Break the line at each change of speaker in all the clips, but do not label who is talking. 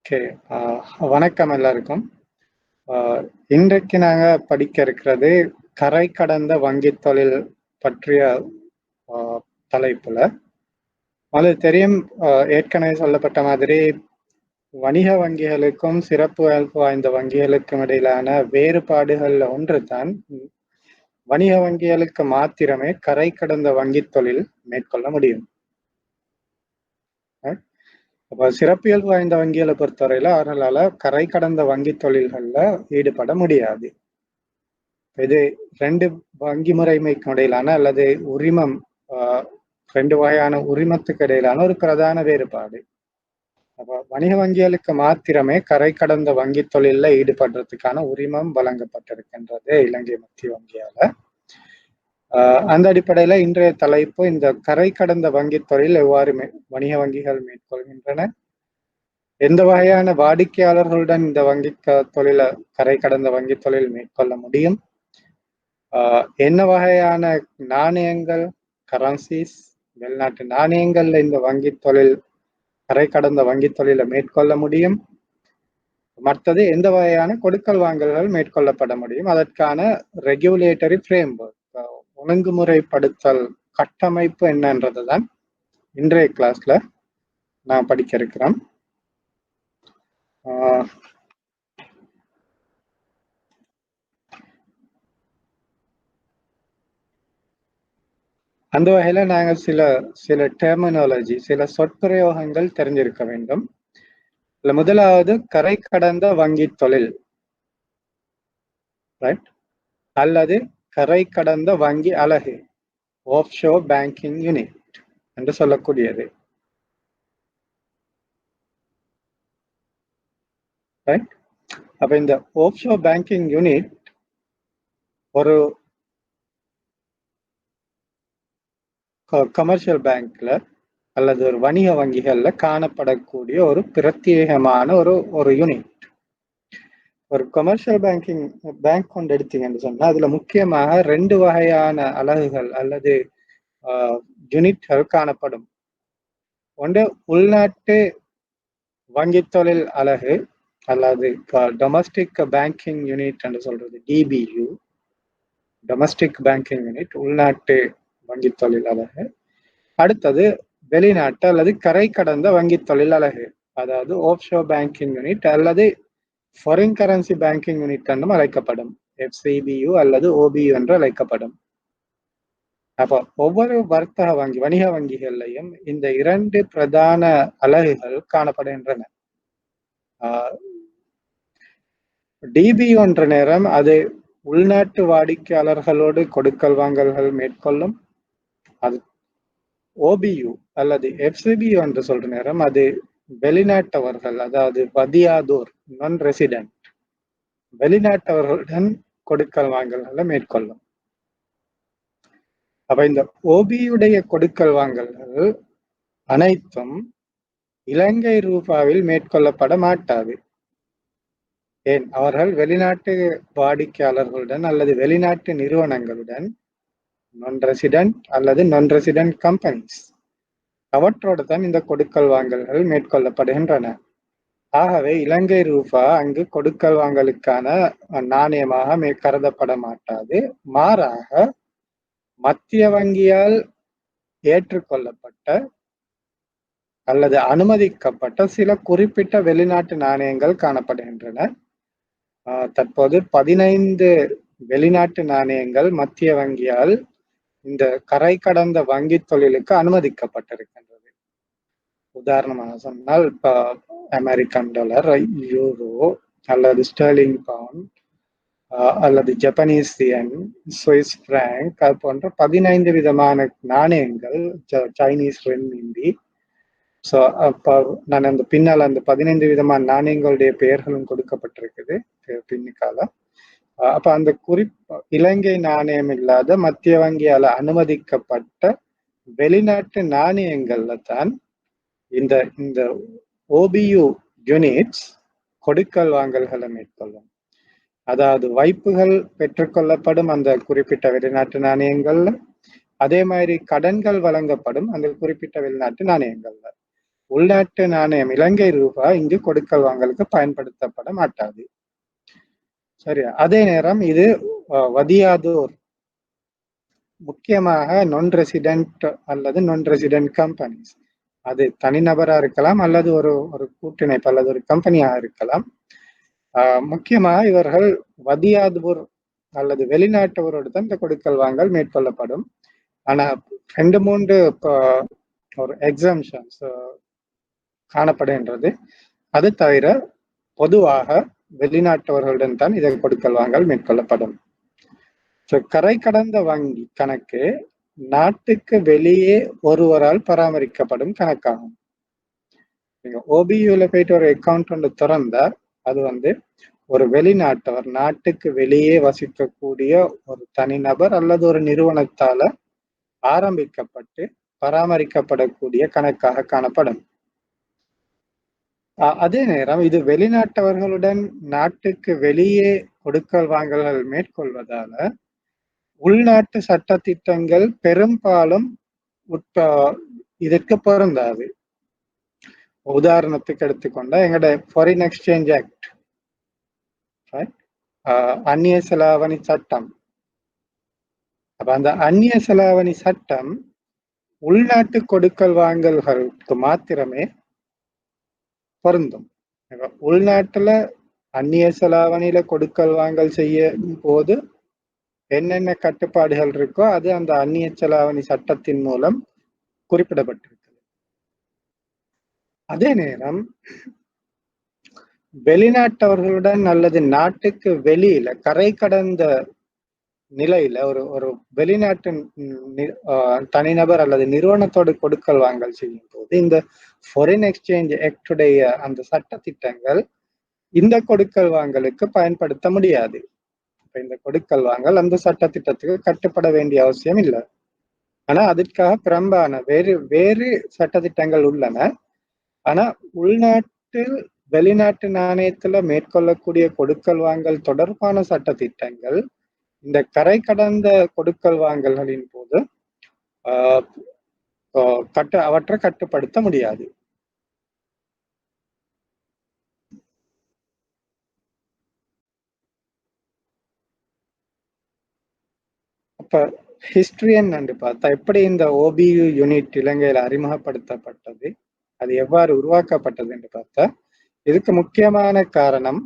Okay. வணக்கம் எல்லாருக்கும். ஆ இன்றைக்கு நாங்க படிக்க இருக்கிறது, கரை கடந்த வங்கித் தொழில் பற்றிய ஆ தலைப்புல. அது தெரியும். ஏற்கனவே சொல்லப்பட்ட மாதிரி, வணிக வங்கிகளுக்கும், சிறப்பு வாய்ந்த வங்கிகளுக்கும் இடையிலான வேறுபாடுகள்ல ஒன்று தான், வணிக வங்கிகளுக்கு மாத்திரமே கரை கடந்த வங்கித் தொழில் மேற்கொள்ள முடியும். அப்ப சிறப்பியல்பு வாய்ந்த வங்கிகளை பொறுத்தவரையில அவர்களால கரை கடந்த வங்கி தொழில்கள்ல ஈடுபட முடியாது. இது 2 வங்கி முறைமைக்கு இடையிலான அல்லது உரிமம். ஆஹ் 2 வகையான உரிமத்துக்கு இடையிலான ஒரு பிரதான வேறுபாடு. அப்ப வணிக வங்கிகளுக்கு மாத்திரமே கரை கடந்த வங்கி தொழில்ல ஈடுபடுறதுக்கான உரிமம் வழங்கப்பட்டிருக்கின்றது இலங்கை மத்திய வங்கியால. அந்த அடிப்படையில இன்றைய தலைப்பு இந்த கரை கடந்த வங்கி தொழில் எவ்வாறு வணிக வங்கிகள் மேற்கொள்கின்றன, எந்த வகையான வாடிக்கையாளர்களுடன் இந்த வங்கி தொழில கரை கடந்த வங்கி தொழில் மேற்கொள்ள முடியும், என்ன வகையான நாணயங்கள், கரன்சிஸ், வெளிநாட்டு நாணயங்கள்ல இந்த வங்கி தொழில் கரை கடந்த வங்கி தொழிலை மேற்கொள்ள முடியும், மற்றது எந்த வகையான கொடுக்கல் வாங்கல்கள் மேற்கொள்ளப்பட முடியும், அதற்கான ரெகுலேட்டரி ஃப்ரேம்வொர்க், ஒழுங்குமுறைப்படுத்தல் கட்டமைப்பு என்னன்றதுதான் இன்றைய கிளாஸ்ல நான் படிக்க இருக்கிறேன். அந்த வகையில நாங்கள் சில டெர்மினாலஜி, சில சொற்பிரயோகங்கள் தெரிஞ்சிருக்க வேண்டும். முதலாவது கரை கடந்த வங்கி தொழில், ரைட், அல்லது கரை கடந்த வங்கி அலகு, ஆஃப்ஷோர் பேங்கிங் யூனிட் என்று சொல்லக்கூடியது. ரைட். அப்ப இந்த ஆஃப்ஷோர் பேங்கிங் யூனிட் ஒரு கமர்ஷியல் பேங்க்ல அல்லது ஒரு வணிக வங்கிகள்ல காணப்படக்கூடிய ஒரு பிரத்யேகமான ஒரு யூனிட். ஒரு கமர்ஷியல் பேங்க் கொண்டு எடுத்தீங்கன்னு சொன்னா அதுல முக்கியமாக 2 வகையான அலகுகள் அல்லது யூனிட்கள் காணப்படும். ஒன்று உள்நாட்டு வங்கி தொழில் அலகு அல்லது டொமஸ்டிக் பேங்கிங் யூனிட் என்று சொல்றது டிபியு, டொமஸ்டிக் பேங்கிங் யூனிட், உள்நாட்டு வங்கி தொழில் அலகு. அடுத்தது வெளிநாட்டு அல்லது கரை கடந்த வங்கி தொழில் அலகு, அதாவது ஆஃப்ஷோர் பேங்கிங் யூனிட் அல்லது ஃபாரின் கரன்சி பேங்கிங் யூனிட் என்றும் அழைக்கப்படும், எஃப்சிபியு அல்லது ஓபியு என்று அழைக்கப்படும். அப்போ ஒவ்வொரு வர்த்தக வங்கி, வணிக வங்கிகள்லையும் இந்த 2 பிரதான அலகுகள் காணப்படுகின்றன. டிபியு என்ற நேரம் அது உள்நாட்டு வாடிக்கையாளர்களோடு கொடுக்கல் வாங்கல்கள் மேற்கொள்ளும். அது ஓபியு அல்லது எஃப்சிபியு என்று சொல்ற நேரம் அது வெளிநாட்டவர்கள், அதாவது வதியாதோர், நான் ரெசிடென்ட், வெளிநாட்டவர்களுடன் கொடுக்கல் வாங்கல்களை மேற்கொள்ளும். அப்ப இந்த ஓபியுடைய கொடுக்கல் வாங்கல்கள் அனைத்தும் இலங்கை ரூபாவில் மேற்கொள்ளப்பட மாட்டாது. ஏன்? அவர்கள் வெளிநாட்டு வாடிக்கையாளர்களுடன் அல்லது வெளிநாட்டு நிறுவனங்களுடன், நான் ரெசிடென்ட் அல்லது நான் ரெசிடென்ட் கம்பெனிஸ், அவற்றோடு தான் இந்த கொடுக்கல் வாங்கல்கள் மேற்கொள்ளப்படுகின்றன. ஆகவே இலங்கை ரூபா அங்கு கொடுக்கல் வாங்கலுக்கான நாணயமாக கருதப்பட மாட்டாது. மாறாக மத்திய வங்கியால் ஏற்றுக்கொள்ளப்பட்ட அல்லது அனுமதிக்கப்பட்ட சில குறிப்பிட்ட வெளிநாட்டு நாணயங்கள் காணப்படுகின்றன. தற்போது 15 வெளிநாட்டு நாணயங்கள் மத்திய வங்கியால் இந்த கரை கடந்த வங்கி தொழிலுக்கு அனுமதிக்கப்பட்டிருக்கின்றது. உதாரணமாக சொன்னால் அமெரிக்கன் டாலர், யூரோ அல்லது ஸ்டெர்லிங் பவுண்ட் அல்லது ஜப்பனீஸ் யென், சுவிஸ் பிராங்க், அது போன்ற 15 விதமான நாணயங்கள், சைனீஸ் ரென்மின்பி. ஸோ அப்போ நான் அந்த பின்னால் அந்த 15 விதமான நாணயங்களுடைய பெயர்களும் கொடுக்கப்பட்டிருக்குது பின்னுக்கால. அப்ப அந்த இலங்கை நாணயம் இல்லாத மத்திய வங்கியால் அனுமதிக்கப்பட்ட வெளிநாட்டு நாணயங்கள்ல தான் இந்த இந்த ஓபியு யூனிட்ஸ் கொடுக்கல் வாங்கல்களை மேற்கொள்ளும். அதாவது வைப்புகள் பெற்றுக்கொள்ளப்படும் அந்த குறிப்பிட்ட வெளிநாட்டு நாணயங்கள்ல, அதே மாதிரி கடன்கள் வழங்கப்படும் அந்த குறிப்பிட்ட வெளிநாட்டு நாணயங்கள்ல. உள்நாட்டு நாணயம் இலங்கை ரூபாய் இங்கு கொடுக்கல் வாங்கலுக்கு பயன்படுத்தப்பட மாட்டாது. சரியா? அதே நேரம் இது வதியாதோர், முக்கியமாக நான் ரெசிடென்ட் அல்லது நான் ரெசிடென்ட் கம்பெனிஸ், அது தனிநபரா இருக்கலாம் அல்லது ஒரு ஒரு கூட்டிணைப்பு அல்லது ஒரு கம்பெனியாக இருக்கலாம். முக்கியமாக இவர்கள் வதியாதூர் அல்லது வெளிநாட்டவரோடு தான் இந்த கொடுக்கல் வாங்கல் மேற்கொள்ளப்படும். ஆனா 2-3 ஒரு எக்ஸம்ஷன்ஸ் காணப்படுகின்றது. அது தவிர பொதுவாக வெளிநாட்டவர்களுடன் தான் இதை கொடுக்கல் வாங்கல் மேற்கொள்ளப்படும். கரை கடந்த வங்கி கணக்கு நாட்டுக்கு வெளியே ஒருவரால் பராமரிக்கப்படும் கணக்காகும். நீங்க ஓபியூல போயிட்டு ஒரு அக்கௌண்ட் ஒன்று திறந்தா அது ஒரு வெளிநாட்டவர், நாட்டுக்கு வெளியே வசிக்கக்கூடிய ஒரு தனிநபர் அல்லது ஒரு நிறுவனத்தால ஆரம்பிக்கப்பட்டு பராமரிக்கப்படக்கூடிய கணக்காக காணப்படும். அதே நேரம் இது வெளிநாட்டவர்களுடன் நாட்டுக்கு வெளியே கொடுக்கல் வாங்கல்கள் மேற்கொள்வதால உள்நாட்டு சட்ட திட்டங்கள் பெரும்பாலும் இதற்கு பொருந்தாது. உதாரணத்துக்கு எடுத்துக்கொண்டா எங்கட ஃபாரின் எக்ஸ்சேஞ்ச் ஆக்ட், அந்நிய செலாவணி சட்டம். அப்ப அந்த அந்நிய செலாவணி சட்டம் உள்நாட்டு கொடுக்கல் வாங்கல்களுக்கு மாத்திரமே பொருந்தும். உள்நாட்டுல அந்நிய செலாவணியில கொடுக்கல் வாங்கல் செய்யும் போது என்னென்ன கட்டுப்பாடுகள் இருக்கோ அது அந்த அந்நிய செலாவணி சட்டத்தின் மூலம் குறிப்பிடப்பட்டிருக்கு. அதே நேரம் வெளிநாட்டவர்களுடன் அல்லது நாட்டுக்கு வெளியில கரை கடந்த நிலையில ஒரு வெளிநாட்டு தனிநபர் அல்லது நிறுவனத்தோடு கொடுக்கல் வாங்கல் செய்யும் போது இந்த ஃபாரின் எக்ஸ்சேஞ்ச் ஆக்டுடைய அந்த சட்ட திட்டங்கள் இந்த கொடுக்கல் வாங்கலுக்கு பயன்படுத்த முடியாது. இந்த கொடுக்கல் வாங்கல் அந்த சட்ட திட்டத்துக்கு கட்டுப்பட வேண்டிய அவசியம் இல்லை. ஆனா அதற்காக பிரம்பான வேறு சட்ட திட்டங்கள் உள்ளன. ஆனா உள்நாட்டில் வெளிநாட்டு நாணயத்துல மேற்கொள்ளக்கூடிய கொடுக்கல் வாங்கல் தொடர்பான சட்ட திட்டங்கள் இந்த கரை கடந்த கொடுக்கல் வாங்கல்களின் போது அவற்றை கட்டுப்படுத்த முடியாது. அப்ப ஹிஸ்டரி என்னன்னு பார்த்தா எப்படி இந்த ஓபியு யூனிட் இலங்கையில அறிமுகப்படுத்தப்பட்டது, அது எவ்வாறு உருவாக்கப்பட்டது என்று பார்த்தா இதுக்கு முக்கியமான காரணம்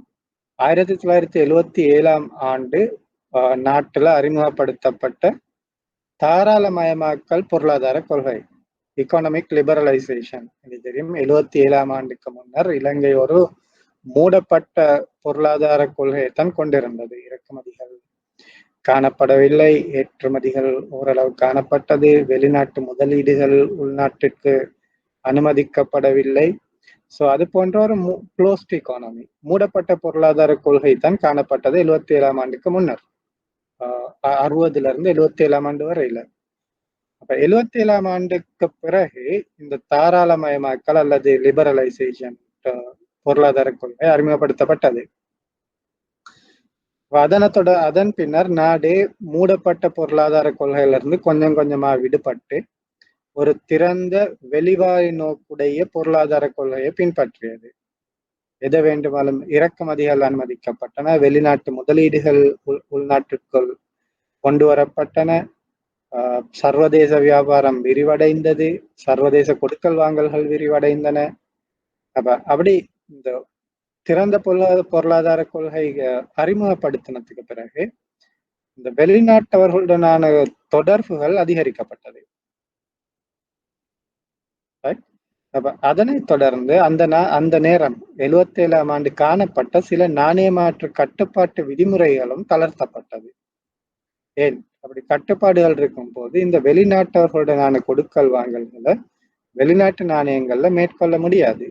1977 ஆண்டு நாட்டுல அறிமுகப்படுத்தப்பட்ட தாராளமயமாக்கல் பொருளாதார கொள்கை, எக்கானமிக் லிபரலைசேஷன். இது தெரியும். 77 ஆண்டுக்கு முன்னர் இலங்கை ஒரு மூடப்பட்ட பொருளாதார கொள்கையை தான் கொண்டிருந்தது. இறக்குமதிகள் காணப்படவில்லை, ஏற்றுமதிகள் ஓரளவு காணப்பட்டது, வெளிநாட்டு முதலீடுகள் உள்நாட்டிற்கு அனுமதிக்கப்படவில்லை. சோ அது போன்ற ஒரு க்ளோஸ்ட் எக்கானமி, மூடப்பட்ட பொருளாதார கொள்கை தான் காணப்பட்டது 77 ஆண்டுக்கு முன்னர், 60ல இருந்து 77 ஆண்டு வரையில. அப்ப 77 ஆண்டுக்கு பிறகு இந்த தாராளமயமாக்கல் அல்லது லிபரலைசேஷன் பொருளாதார கொள்கை அறிமுகப்படுத்தப்பட்டது. அதன் பின்னர் நாடு மூடப்பட்ட பொருளாதார கொள்கையிலிருந்து கொஞ்சம் கொஞ்சமா விடுபட்டு ஒரு திறந்த வெளிவாய் நோக்குடைய பொருளாதார கொள்கையை பின்பற்றியது. எதை வேண்டுமானாலும் இறக்குமதிகள் அனுமதிக்கப்பட்டன, வெளிநாட்டு முதலீடுகள் உள்நாட்டிற்குள் கொண்டு வரப்பட்டன, சர்வதேச வியாபாரம் விரிவடைந்தது, சர்வதேச கொடுக்கல் வாங்கல்கள் விரிவடைந்தன. அப்படி இந்த திறந்த பொருளாதார கொள்கை அறிமுகப்படுத்தினதுக்கு பிறகு இந்த வெளிநாட்டவர்களுடனான தொடர்புகள் அதிகரிக்கப்பட்டது. அதனைத் தொடர்ந்து அந்த நேரம் 77 ஆண்டு காணப்பட்ட சில நாணய மாற்று கட்டுப்பாட்டு விதிமுறைகளும் தளர்த்தப்பட்டது. ஏன் அப்படி கட்டுப்பாடுகள் இருக்கும் போது இந்த வெளிநாட்டவர்களுடனான கொடுக்கல் வாங்கல்களை வெளிநாட்டு நாணயங்கள்ல மேற்கொள்ள முடியாது.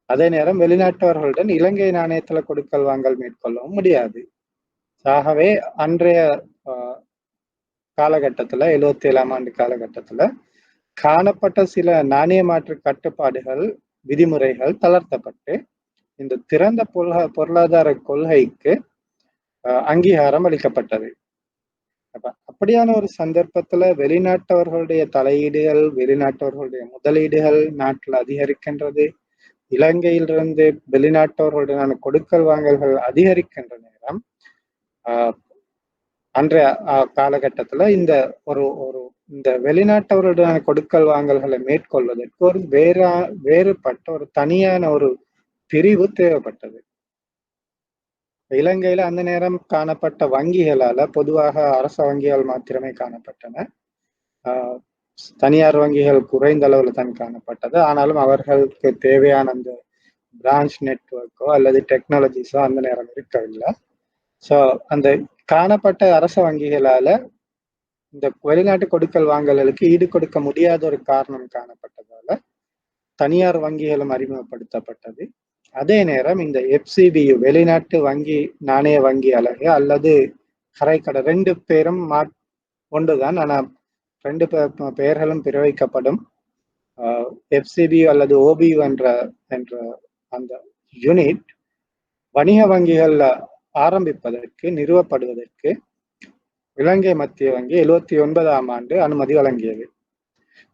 அதே நேரம் வெளிநாட்டவர்களுடன் இலங்கை நாணயத்துல கொடுக்கல் வாங்கல் மேற்கொள்ளவும் முடியாது. ஆகவே அன்றைய காலகட்டத்துல 77 ஆண்டு காலகட்டத்துல காணப்பட்ட சில நாணய மாற்று கட்டுப்பாடுகள் விதிமுறைகள் தளர்த்தப்பட்டு இந்த திறந்த பொருளாதார கொள்கைக்கு அங்கீகாரம் அளிக்கப்பட்டது. அப்ப அப்படியான ஒரு சந்தர்ப்பத்துல வெளிநாட்டவர்களுடைய தலையீடுகள், வெளிநாட்டவர்களுடைய முதலீடுகள் நாட்டில் அதிகரிக்கின்றது. இலங்கையிலிருந்து வெளிநாட்டவர்களுடனான கொடுக்கல் வாங்கல்கள் அதிகரிக்கின்ற நேரம், ஆஹ் அன்றைய காலகட்டத்துல ஒரு ஒரு இந்த வெளிநாட்டவருடனான கொடுக்கல் வாங்கல்களை மேற்கொள்வதற்கு ஒரு வேறுபட்ட ஒரு தனியான ஒரு பிரிவு தேவைப்பட்டது. இலங்கையில அந்த நேரம் காணப்பட்ட வங்கிகளால பொதுவாக அரச வங்கிகள் மாத்திரமே காணப்பட்டன. ஆஹ் தனியார் வங்கிகள் குறைந்த அளவுல தான் காணப்பட்டது. ஆனாலும் அவர்களுக்கு தேவையான அந்த பிரான்ச் நெட்வொர்க்கோ அல்லது டெக்னாலஜிஸோ அந்த நேரம் இருக்கவில்லை. ஸோ அந்த காணப்பட்ட அரச வங்கிகளால இந்த வெளிநாட்டு கொடுக்கல் வாங்கல்களுக்கு ஈடு கொடுக்க முடியாத ஒரு காரணம் காணப்பட்டதால தனியார் வங்கிகளும் அறிமுகப்படுத்தப்பட்டது. அதே நேரம் இந்த FCBU வெளிநாட்டு வங்கி நாணய வங்கி அலகு அல்லது கரைக்கடை 2 பேரும் ஒன்றுதான். ஆனா 2 பெயர்களும் பிரயோகிக்கப்படும். FCBU அல்லது OBU என்ற அந்த யூனிட் வணிக வங்கிகள்ல ஆரம்பிப்பதற்கு நிறுவப்படுவதற்கு இலங்கை மத்திய வங்கி 79ஆம் ஆண்டு அனுமதி வழங்கியது.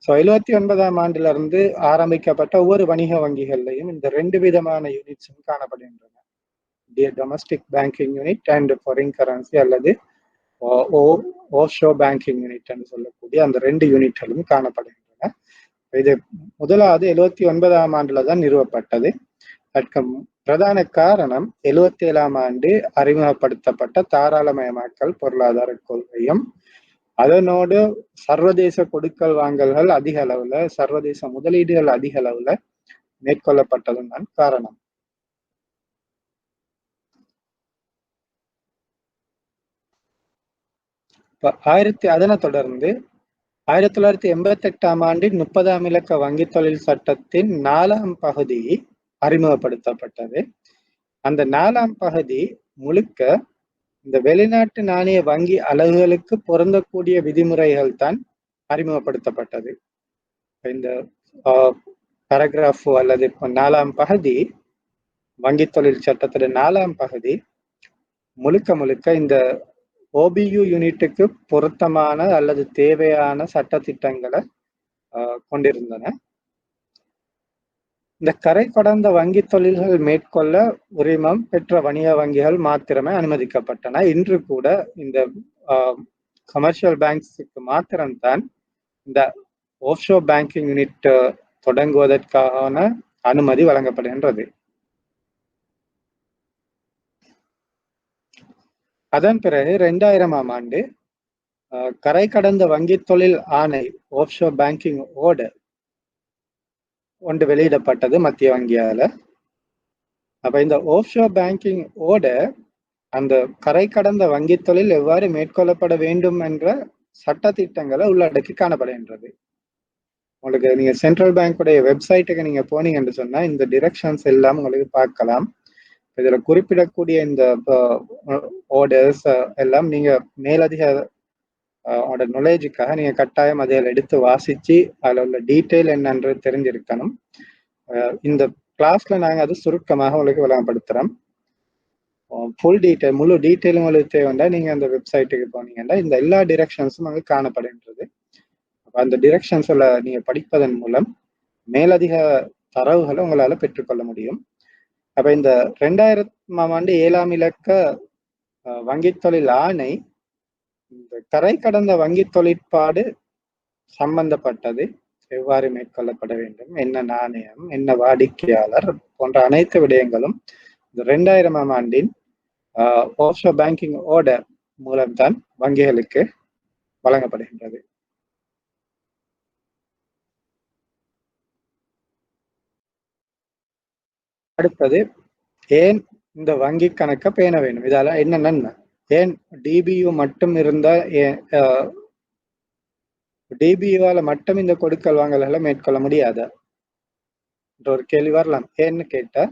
ஸோ 79ஆம் ஆண்டிலிருந்து ஆரம்பிக்கப்பட்ட ஒவ்வொரு வணிக வங்கிகள்லையும் இந்த 2 விதமான யூனிட்ஸும் காணப்படுகின்றன. Domestic banking unit and foreign currency அல்லது ஆஃப்ஷோர் பேங்கிங் யூனிட் என்று சொல்லக்கூடிய அந்த 2 யூனிட்களும் காணப்படுகின்றன. இது முதலாவது 79ஆம் ஆண்டுல தான் நிறுவப்பட்டது. அதற்கு பிரதான காரணம் 77ஆம் ஆண்டு அறிமுகப்படுத்தப்பட்ட தாராளமயமாக்கல் பொருளாதார கொள்கையும் அதனோடு சர்வதேச கொடுக்கல் வாங்கல்கள் அதிக அளவுல, சர்வதேச முதலீடுகள் அதிக அளவுல மேற்கொள்ளப்பட்டதும் தான் காரணம். அதனை தொடர்ந்து 1988ஆம் ஆண்டின் 30ஆம் இலக்க வங்கி தொழில் சட்டத்தின் 4ஆம் பகுதி அறிமுகப்படுத்தப்பட்டது. அந்த 4ஆம் பகுதி முழுக்க இந்த வெளிநாட்டு நாணய வங்கி அலகுகளுக்கு பொருந்தக்கூடிய விதிமுறைகள் தான் அறிமுகப்படுத்தப்பட்டது. இந்த பாராகிராஃப் அல்லது 4ஆம் பகுதி வங்கி தொழில் சட்டத்தோட 4ஆம் பகுதி முழுக்க இந்த OBU யூனிட்டுக்கு பொருத்தமான அல்லது தேவையான சட்ட திட்டங்களை கொண்டிருந்தன. இந்த கரை கடந்த வங்கி தொழில்கள் மேற்கொள்ள உரிமம் பெற்ற வணிக வங்கிகள் மாத்திரமே அனுமதிக்கப்பட்டன. இன்று கூட இந்த கமர்ஷியல் பேங்க்ஸுக்கு மாத்திரம்தான் இந்த ஆஃப்ஷோர் பேங்கிங் யூனிட் தொடங்குவதற்கான அனுமதி வழங்கப்படுகின்றது. அதன் பிறகு 2000ஆம் ஆண்டு கரை கடந்த வங்கி தொழில் ஆணை ஆஃப்ஷோர் பேங்கிங் ஆர்டர் ஒன்று வெளியிடப்பட்டது மத்திய வங்கியால. அப்ப இந்த ஆஃப்ஷோர் பேங்கிங் ஆர்டர் அந்த கரை கடந்த வங்கி தொழில் எவ்வாறு மேற்கொள்ளப்பட வேண்டும் என்ற சட்ட திட்டங்களை உள்ளடக்கி காணப்படுகின்றது. உங்களுக்கு நீங்க சென்ட்ரல் பேங்குடைய வெப்சைட்டுக்கு நீங்க போனீங்கன்னு சொன்னா இந்த டிரெக்ஷன்ஸ் எல்லாம் உங்களுக்கு பார்க்கலாம். இதுல குறிப்பிடக்கூடிய இந்த ஆர்டர்ஸ் எல்லாம் நீங்க மேலதிக நாலேஜுக்காக நீங்க கட்டாயம் அதில் எடுத்து வாசிச்சு அதில் உள்ள டீட்டெயில் என்னன்றது தெரிஞ்சிருக்கணும். இந்த கிளாஸ்ல நாங்க அது சுருக்கமாக உங்களுக்கு விளங்கப்படுத்துறோம். ஃபுல் டீட்டெயில் முழு டீட்டெயிலும் உங்களுக்கு தேவைன்னா நீங்க அந்த வெப்சைட்டுக்கு போனீங்கன்னா இந்த எல்லா டிரெக்ஷன்ஸும் அங்கே காணப்படுகின்றது. அந்த டிரெக்ஷன்ஸ்ல நீங்க படிப்பதன் மூலம் மேலதிக தரவுகளை உங்களால பெற்றுக்கொள்ள முடியும். அப்ப இந்த 2000ஆம் ஆண்டு 7ஆம் இலக்க வங்கி தொழில் ஆணை இந்த கரை கடந்த வங்கி தொழிற்பாடு சம்பந்தப்பட்டது எவ்வாறு மேற்கொள்ளப்பட வேண்டும், என்ன நாணயம், என்ன வாடிக்கையாளர் போன்ற அனைத்து விடயங்களும் இந்த 2000ஆம் ஆண்டின் ஆஃப்ஷோர் பேங்கிங் ஆர்டர் மூலம்தான் வங்கிகளுக்கு வழங்கப்படுகின்றது. அடுத்தது, ஏன் இந்த வங்கி கணக்கை பேண வேண்டும், இதால என்ன நன்மை, ஏன் டிபியு மட்டும் இருந்தா டிபியுவால மட்டும் இந்த கொடுக்கல் வாங்கல்களை மேற்கொள்ள முடியாதா என்ற ஒரு கேள்வி வரலாம். ஏன்னு கேட்டா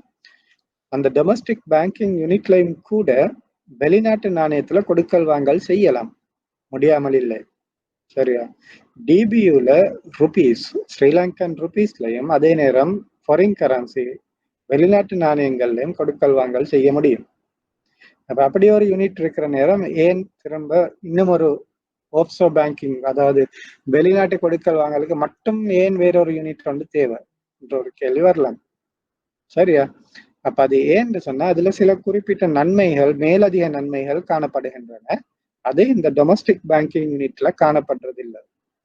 அந்த டொமஸ்டிக் பேங்கிங் யூனிட்லையும் கூட வெளிநாட்டு நாணயத்துல கொடுக்கல் வாங்கல் செய்யலாம், முடியாமல் இல்லை. சரியா? டிபியுல ருபீஸ், ஸ்ரீலங்கன் ருபீஸ்லயும் அதே நேரம் ஃபாரின் கரன்சி வெளிநாட்டு நாணயங்கள்லையும் கொடுக்கல் வாங்கல் செய்ய முடியும். அப்ப அப்படி ஒரு யூனிட் இருக்கிற நேரம் ஏன் திரும்ப இன்னும் ஒரு ஆஃப்ஷோர் பேங்கிங், அதாவது வெளிநாட்டு கொடுக்கல் வாங்கலுக்கு மட்டும் ஏன் வேறொரு யூனிட் வந்து தேவை என்ற ஒரு கேள்வி வரலாம். சரியா? அப்ப அது ஏன்னு சொன்னா அதுல சில குறிப்பிட்ட நன்மைகள், மேலதிக நன்மைகள் காணப்படுகின்றன. அது இந்த டொமஸ்டிக் பேங்கிங் யூனிட்ல காணப்படுறது இல்லை.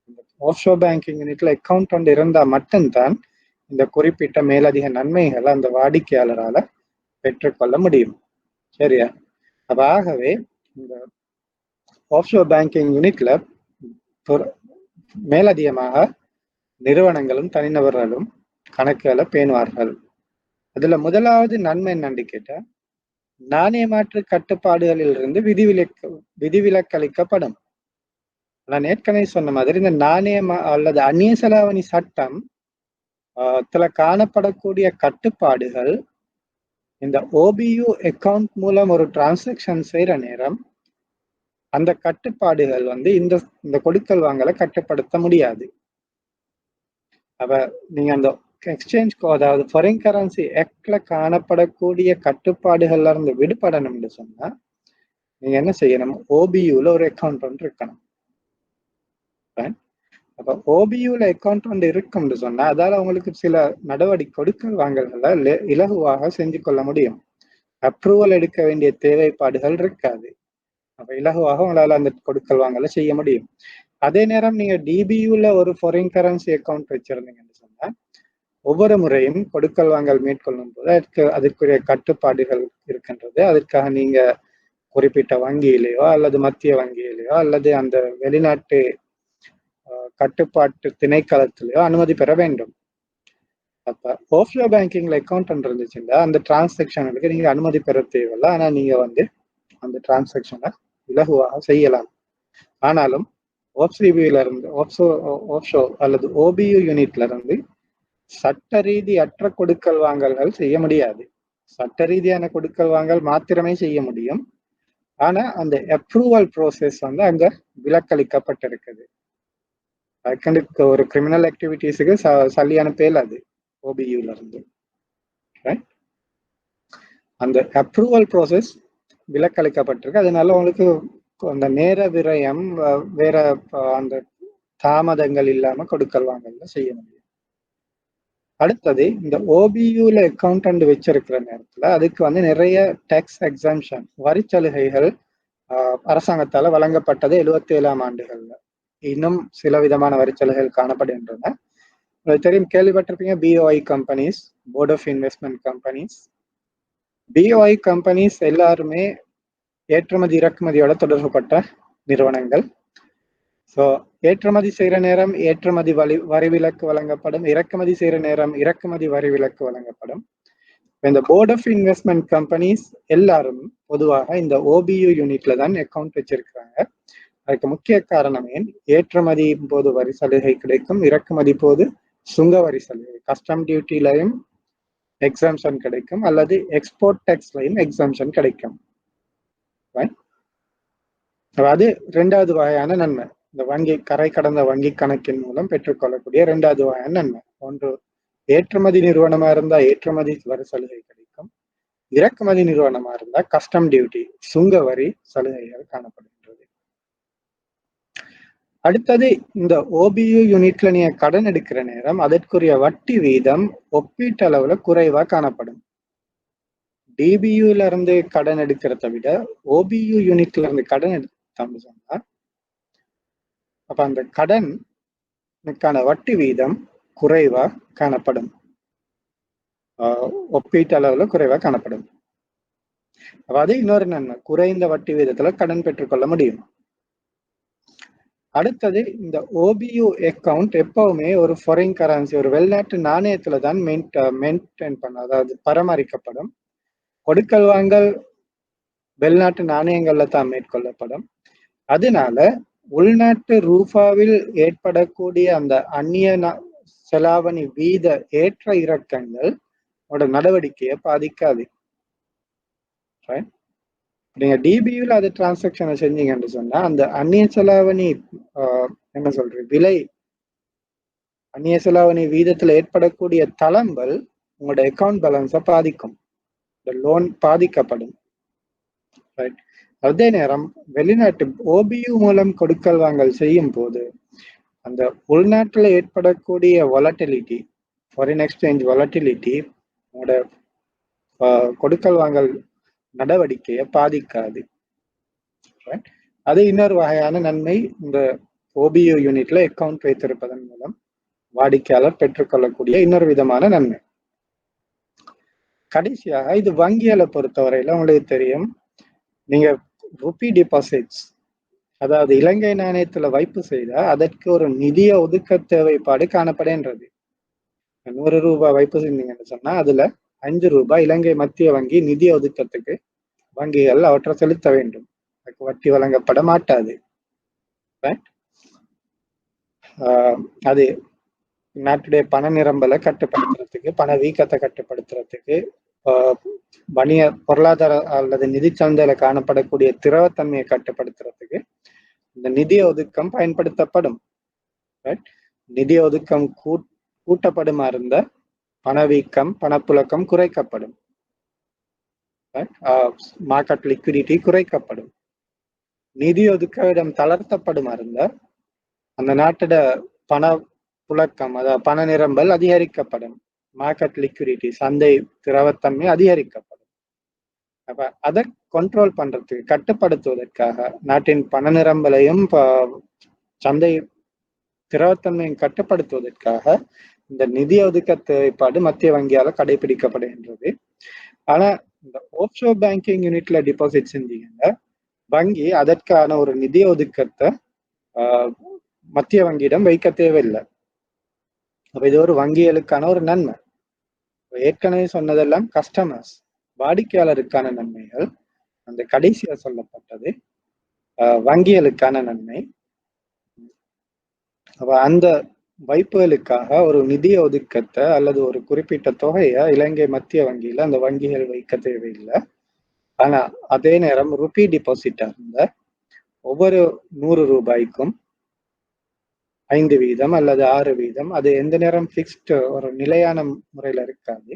இந்த ஆஃப்ஷோர் பேங்கிங் யூனிட்ல அக்கௌண்ட் ஒன்று இருந்தா மட்டும்தான் இந்த குறிப்பிட்ட மேலதிக நன்மைகளை அந்த வாடிக்கையாளரால பெற்றுக்கொள்ள முடியும். சரியா? அப்ப ஆகவே இந்த ஆஃப்ஷோர் பேங்கிங் யூனிட்ல மேலதிகமாக நிறுவனங்களும் தனிநபர்களும் கணக்குகளை பேணுவார்கள். அதுல முதலாவது நன்மை என்னன்னு கேட்டா, நாணய மாற்று கட்டுப்பாடுகளில் இருந்து விதிவிலக்களிக்கப்படும். நான் ஏற்கனவே சொன்ன மாதிரி இந்த நாணய அல்லது அந்நிய செலாவணி சட்டம் காணப்படக்கூடிய கட்டுப்பாடுகள் இந்த OBU அக்கவுண்ட் மூலம் ஒரு டிரான்சாக்ஷன் செய்யற நேரம் அந்த கட்டுப்பாடுகள் வந்து இந்த கொடுக்கல் வாங்கலை கட்டுப்படுத்த முடியாது. அப்ப நீங்க அந்த எக்ஸ்சேஞ்ச், அதாவது ஃபாரின் கரன்சி ஆக்ட்ல காணப்படக்கூடிய கட்டுப்பாடுகள்ல இருந்து விடுபடணும்னு சொன்னா நீங்க என்ன செய்யணும்? OBUல ஒரு அக்கௌண்ட் ஒன்று இருக்கணும். அப்ப OBUல அக்கௌண்ட் ஒன்று இருக்கும்னு சொன்னா அதால உங்களுக்கு சில நடவடிக்கை கொடுக்கல் வாங்கல்களை இலகுவாக செஞ்சு கொள்ள முடியும். அப்ரூவல் எடுக்க வேண்டிய தேவைப்பாடுகள் இருக்காது. அப்ப இலகுவாக உங்களால அந்த கொடுக்கல் வாங்கலை செய்ய முடியும். அதே நேரம் நீங்க DBUல ஒரு ஃபாரின் கரன்சி அக்கௌண்ட் வச்சிருந்தீங்கன்னு சொன்னா ஒவ்வொரு முறையும் கொடுக்கல் வாங்கல் மேற்கொள்ளும் போது அதுக்குரிய கட்டுப்பாடுகள் இருக்கின்றது. அதற்காக நீங்க குறிப்பிட்ட வங்கியிலேயோ அல்லது மத்திய வங்கியிலேயோ அல்லது அந்த வெளிநாட்டு கட்டுப்பாட்டு திணைக்களத்திலேயோ அனுமதி பெற வேண்டும். அப்ப ஆஃப்ஷோர் பேங்கிங்ல அக்கௌண்ட் இருந்துச்சுன்னா அந்த டிரான்சாக்ஷனுக்கு நீங்க அனுமதி பெற தேவையில்லை. ஆனா நீங்க வந்து அந்த டிரான்சாக்ஷனை இலகுவாக செய்யலாம். ஆனாலும் OFCBல இருந்து ஆஃப்ஷோர் அல்லது OBU யூனிட்ல இருந்து சட்ட ரீதி அற்ற கொடுக்கல் வாங்கல்கள் செய்ய முடியாது. சட்ட ரீதியான கொடுக்கல் வாங்கல் மாத்திரமே செய்ய முடியும். ஆனா அந்த அப்ரூவல் ப்ரோசஸ் வந்து அங்க விலக்களிக்கப்பட்டிருக்குது. அதுக்கு ஒரு கிரிமினல் ஆக்டிவிட்டிஸுக்கு சல்லி அனுப்பல அது OBUல இருந்து. அந்த அப்ரூவல் ப்ரோசஸ் விலக்களிக்கப்பட்டிருக்கு. அதனால உங்களுக்கு அந்த நேர விரயம் வேற அந்த தாமதங்கள் இல்லாம கொடுக்கல் வாங்கல்ல செய்ய முடியும். அடுத்தது இந்த OBUல அக்கௌண்ட் வச்சிருக்கிற நேரத்துல அதுக்கு வந்து நிறைய டாக்ஸ் எக்ஸம்ஷன், வரி சலுகைகள் அரசாங்கத்தால வழங்கப்பட்டது 77ஆம் ஆண்டுகள்ல. இன்னும் சில விதமான வரி சலுகைகள் காணப்படுகின்றன. தெரியும், கேள்விப்பட்டிருப்பீங்க. BOI companies, board of investment companies. BOI companies எல்லாருமே ஏற்றுமதி இறக்குமதியோட தொடர்புபட்ட நிறுவனங்கள். ஸோ ஏற்றுமதி செய்யற நேரம் ஏற்றுமதி வரி விலக்கு வழங்கப்படும், இறக்குமதி செய்யற நேரம் இறக்குமதி வரி விலக்கு வழங்கப்படும். இந்த போர்ட் ஆஃப் இன்வெஸ்ட்மெண்ட் கம்பெனிஸ் எல்லாரும் பொதுவாக இந்த OBU யூனிட்ல தான் அக்கௌண்ட் வச்சிருக்கிறாங்க. அதுக்கு முக்கிய காரணம் ஏற்றுமதி போது வரி சலுகை கிடைக்கும், இறக்குமதி போது சுங்க வரி சலுகை, கஸ்டம் டியூட்டிலையும் எக்ஸம்ஷன் கிடைக்கும் அல்லது எக்ஸ்போர்ட் டேக்ஸ்லையும் எக்ஸம்ஷன் கிடைக்கும். அது இரண்டாவது வகையான நன்மை. இந்த வங்கி கரை கடந்த வங்கி கணக்கின் மூலம் பெற்றுக்கொள்ளக்கூடிய இரண்டாவது வகையான நன்மை. ஒன்று, ஏற்றுமதி நிறுவனமா இருந்தா ஏற்றுமதி வரி சலுகை கிடைக்கும், இறக்குமதி நிறுவனமா இருந்தா கஸ்டம் டியூட்டி சுங்க வரி சலுகைகள் காணப்படுகின்றது. அடுத்தது, இந்த OBU யூனிட்ல நீங்க கடன் எடுக்கிற நேரம் அதற்குரிய வட்டி வீதம் ஒப்பீட்டளவுல குறைவா காணப்படும். DBUல இருந்து கடன் எடுக்கிறத விட OBU யூனிட்ல இருந்து கடன் எடுத்தோம்னு சொன்னா அப்ப அந்த கடனுக்கான வட்டி வீதம் குறைவா காணப்படும், ஒப்பீட்டளவுல குறைவா காணப்படும். அது இன்னொரு நன்மை, குறைந்த வட்டி வீதத்துல கடன் பெற்றுக்கொள்ள முடியும். அடுத்தது, இந்த OBU அக்கவுண்ட் எப்பவுமே ஒரு ஃபாரின் கரன்சி, ஒரு வெளிநாட்டு நாணயத்துல தான் மெயின்டைன் பண்ண, அதாவது பராமரிக்கப்படும். கொடுக்கல் வாங்கல் வெளிநாட்டு நாணயங்கள்ல தான் மேற்கொள்ளப்படும். அதனால உள்நாட்டு ரூபாவில் ஏற்படக்கூடிய அந்த அந்நிய செலாவணி வீத ஏற்ற இறக்கங்கள் நடவடிக்கையை பாதிக்காது. நீங்க DBUல அது டிரான்சாக்சனை செஞ்சீங்கன்னு சொன்னா அந்த அந்நிய செலாவணி என்ன சொல்றது விலை, அந்நிய செலாவணி வீதத்துல ஏற்படக்கூடிய தளம்பல் உங்களோட அக்கௌண்ட் பேலன்ஸை பாதிக்கும், இந்த லோன் பாதிக்கப்படும். அதே நேரம் வெளிநாட்டு ஓபியு மூலம் கொடுக்கல் வாங்கல் செய்யும் போது அந்த உள்நாட்டில் ஏற்படக்கூடிய வாலட்டிலிட்டி, ஃபாரின் எக்ஸ்சேஞ்ச் வாலட்டிலிட்டி கொடுக்கல் வாங்கல் நடவடிக்கையை பாதிக்காது. அது இன்னொரு வகையான நன்மை இந்த ஓபியு யூனிட்ல அக்கவுண்ட் வைத்திருப்பதன் மூலம் வாடிக்கையாளர் பெற்றுக்கொள்ளக்கூடிய இன்னொரு விதமான நன்மை. கடைசியாக இது வங்கிகளை பொறுத்தவரையில உங்களுக்கு தெரியும், நீங்க ருபி டிபாசிட்ஸ், அதாவது இலங்கை நாணயத்துல வைப்பு செய்தா அதற்கு ஒரு நிதிய ஒதுக்க தேவைப்பாடு காணப்படுகின்றது. 100 ரூபாய் வைப்பு செஞ்சீங்கன்னு சொன்னா அதுல 5 ரூபாய் இலங்கை மத்திய வங்கி நிதிய ஒதுக்கத்துக்கு வங்கிகள் அவற்றை செலுத்த வேண்டும். வட்டி வழங்கப்பட மாட்டாது. அது நாட்டுடைய பண நிரம்பலை கட்டுப்படுத்துறதுக்கு, பண வீக்கத்தை கட்டுப்படுத்துறதுக்கு, வணிக பொருளாதார அல்லது நிதி சந்தையில காணப்படக்கூடிய திரவத்தன்மையை கட்டுப்படுத்துறதுக்கு இந்த நிதிய ஒதுக்கம் பயன்படுத்தப்படும். நிதிய ஒதுக்கம் கூட்டப்படுமா இருந்த பணவீக்கம், பணப்புழக்கம் குறைக்கப்படும். மார்க்கெட் லிக்விடிட்டி குறைக்கப்படும். நிதி ஒதுக்கம் தளர்த்தப்படுமா இருந்த அந்த நாட்டோட பண புழக்கம், அதாவது பண நிரம்பல் அதிகரிக்கப்படும். மார்க்கெட் லிக்விடிட்டி, சந்தை திரவத்தன்மை அதிகரிக்கப்படும். அப்ப அதை கண்ட்ரோல் பண்றதுக்கு, கட்டுப்படுத்துவதற்காக நாட்டின் பண நிரம்பலையும் சந்தை திரவத்தன்மையும் கட்டுப்படுத்துவதற்காக இந்த நிதி ஒதுக்க தேவைப்பாடு மத்திய வங்கியால கடைபிடிக்கப்படுகின்றது. ஆனா இந்த ஆஃப்ஷோர் பேங்கிங் யூனிட்ல டிபாசிட் செஞ்சீங்கன்னா வங்கி அதற்கான ஒரு நிதி ஒதுக்கத்தை மத்திய வங்கியிடம் வைக்க தேவையில்லை. அப்ப இது ஒரு வங்கிகளுக்கான ஒரு நன்மை. ஏற்கனவே சொன்னதெல்லாம் கஸ்டமர்ஸ், வாடிக்கையாளருக்கான நன்மைகள். அந்த கடைசியா சொல்லப்பட்டது வங்கிகளுக்கான நன்மை. அப்ப அந்த வைப்புகளுக்காக ஒரு நிதிய ஒதுக்கத்தை அல்லது ஒரு குறிப்பிட்ட தொகையை இலங்கை மத்திய வங்கியில அந்த வங்கிகள் வைக்க தேவையில்லை. ஆனா அதே நேரம் ருபி டிபாசிட்டா இருந்த ஒவ்வொரு 100 ரூபாய்க்கும் 5 வீதம் அல்லது 6 வீதம், அது எந்த நேரம் பிக்ஸ்டு ஒரு நிலையான முறையில இருக்காது.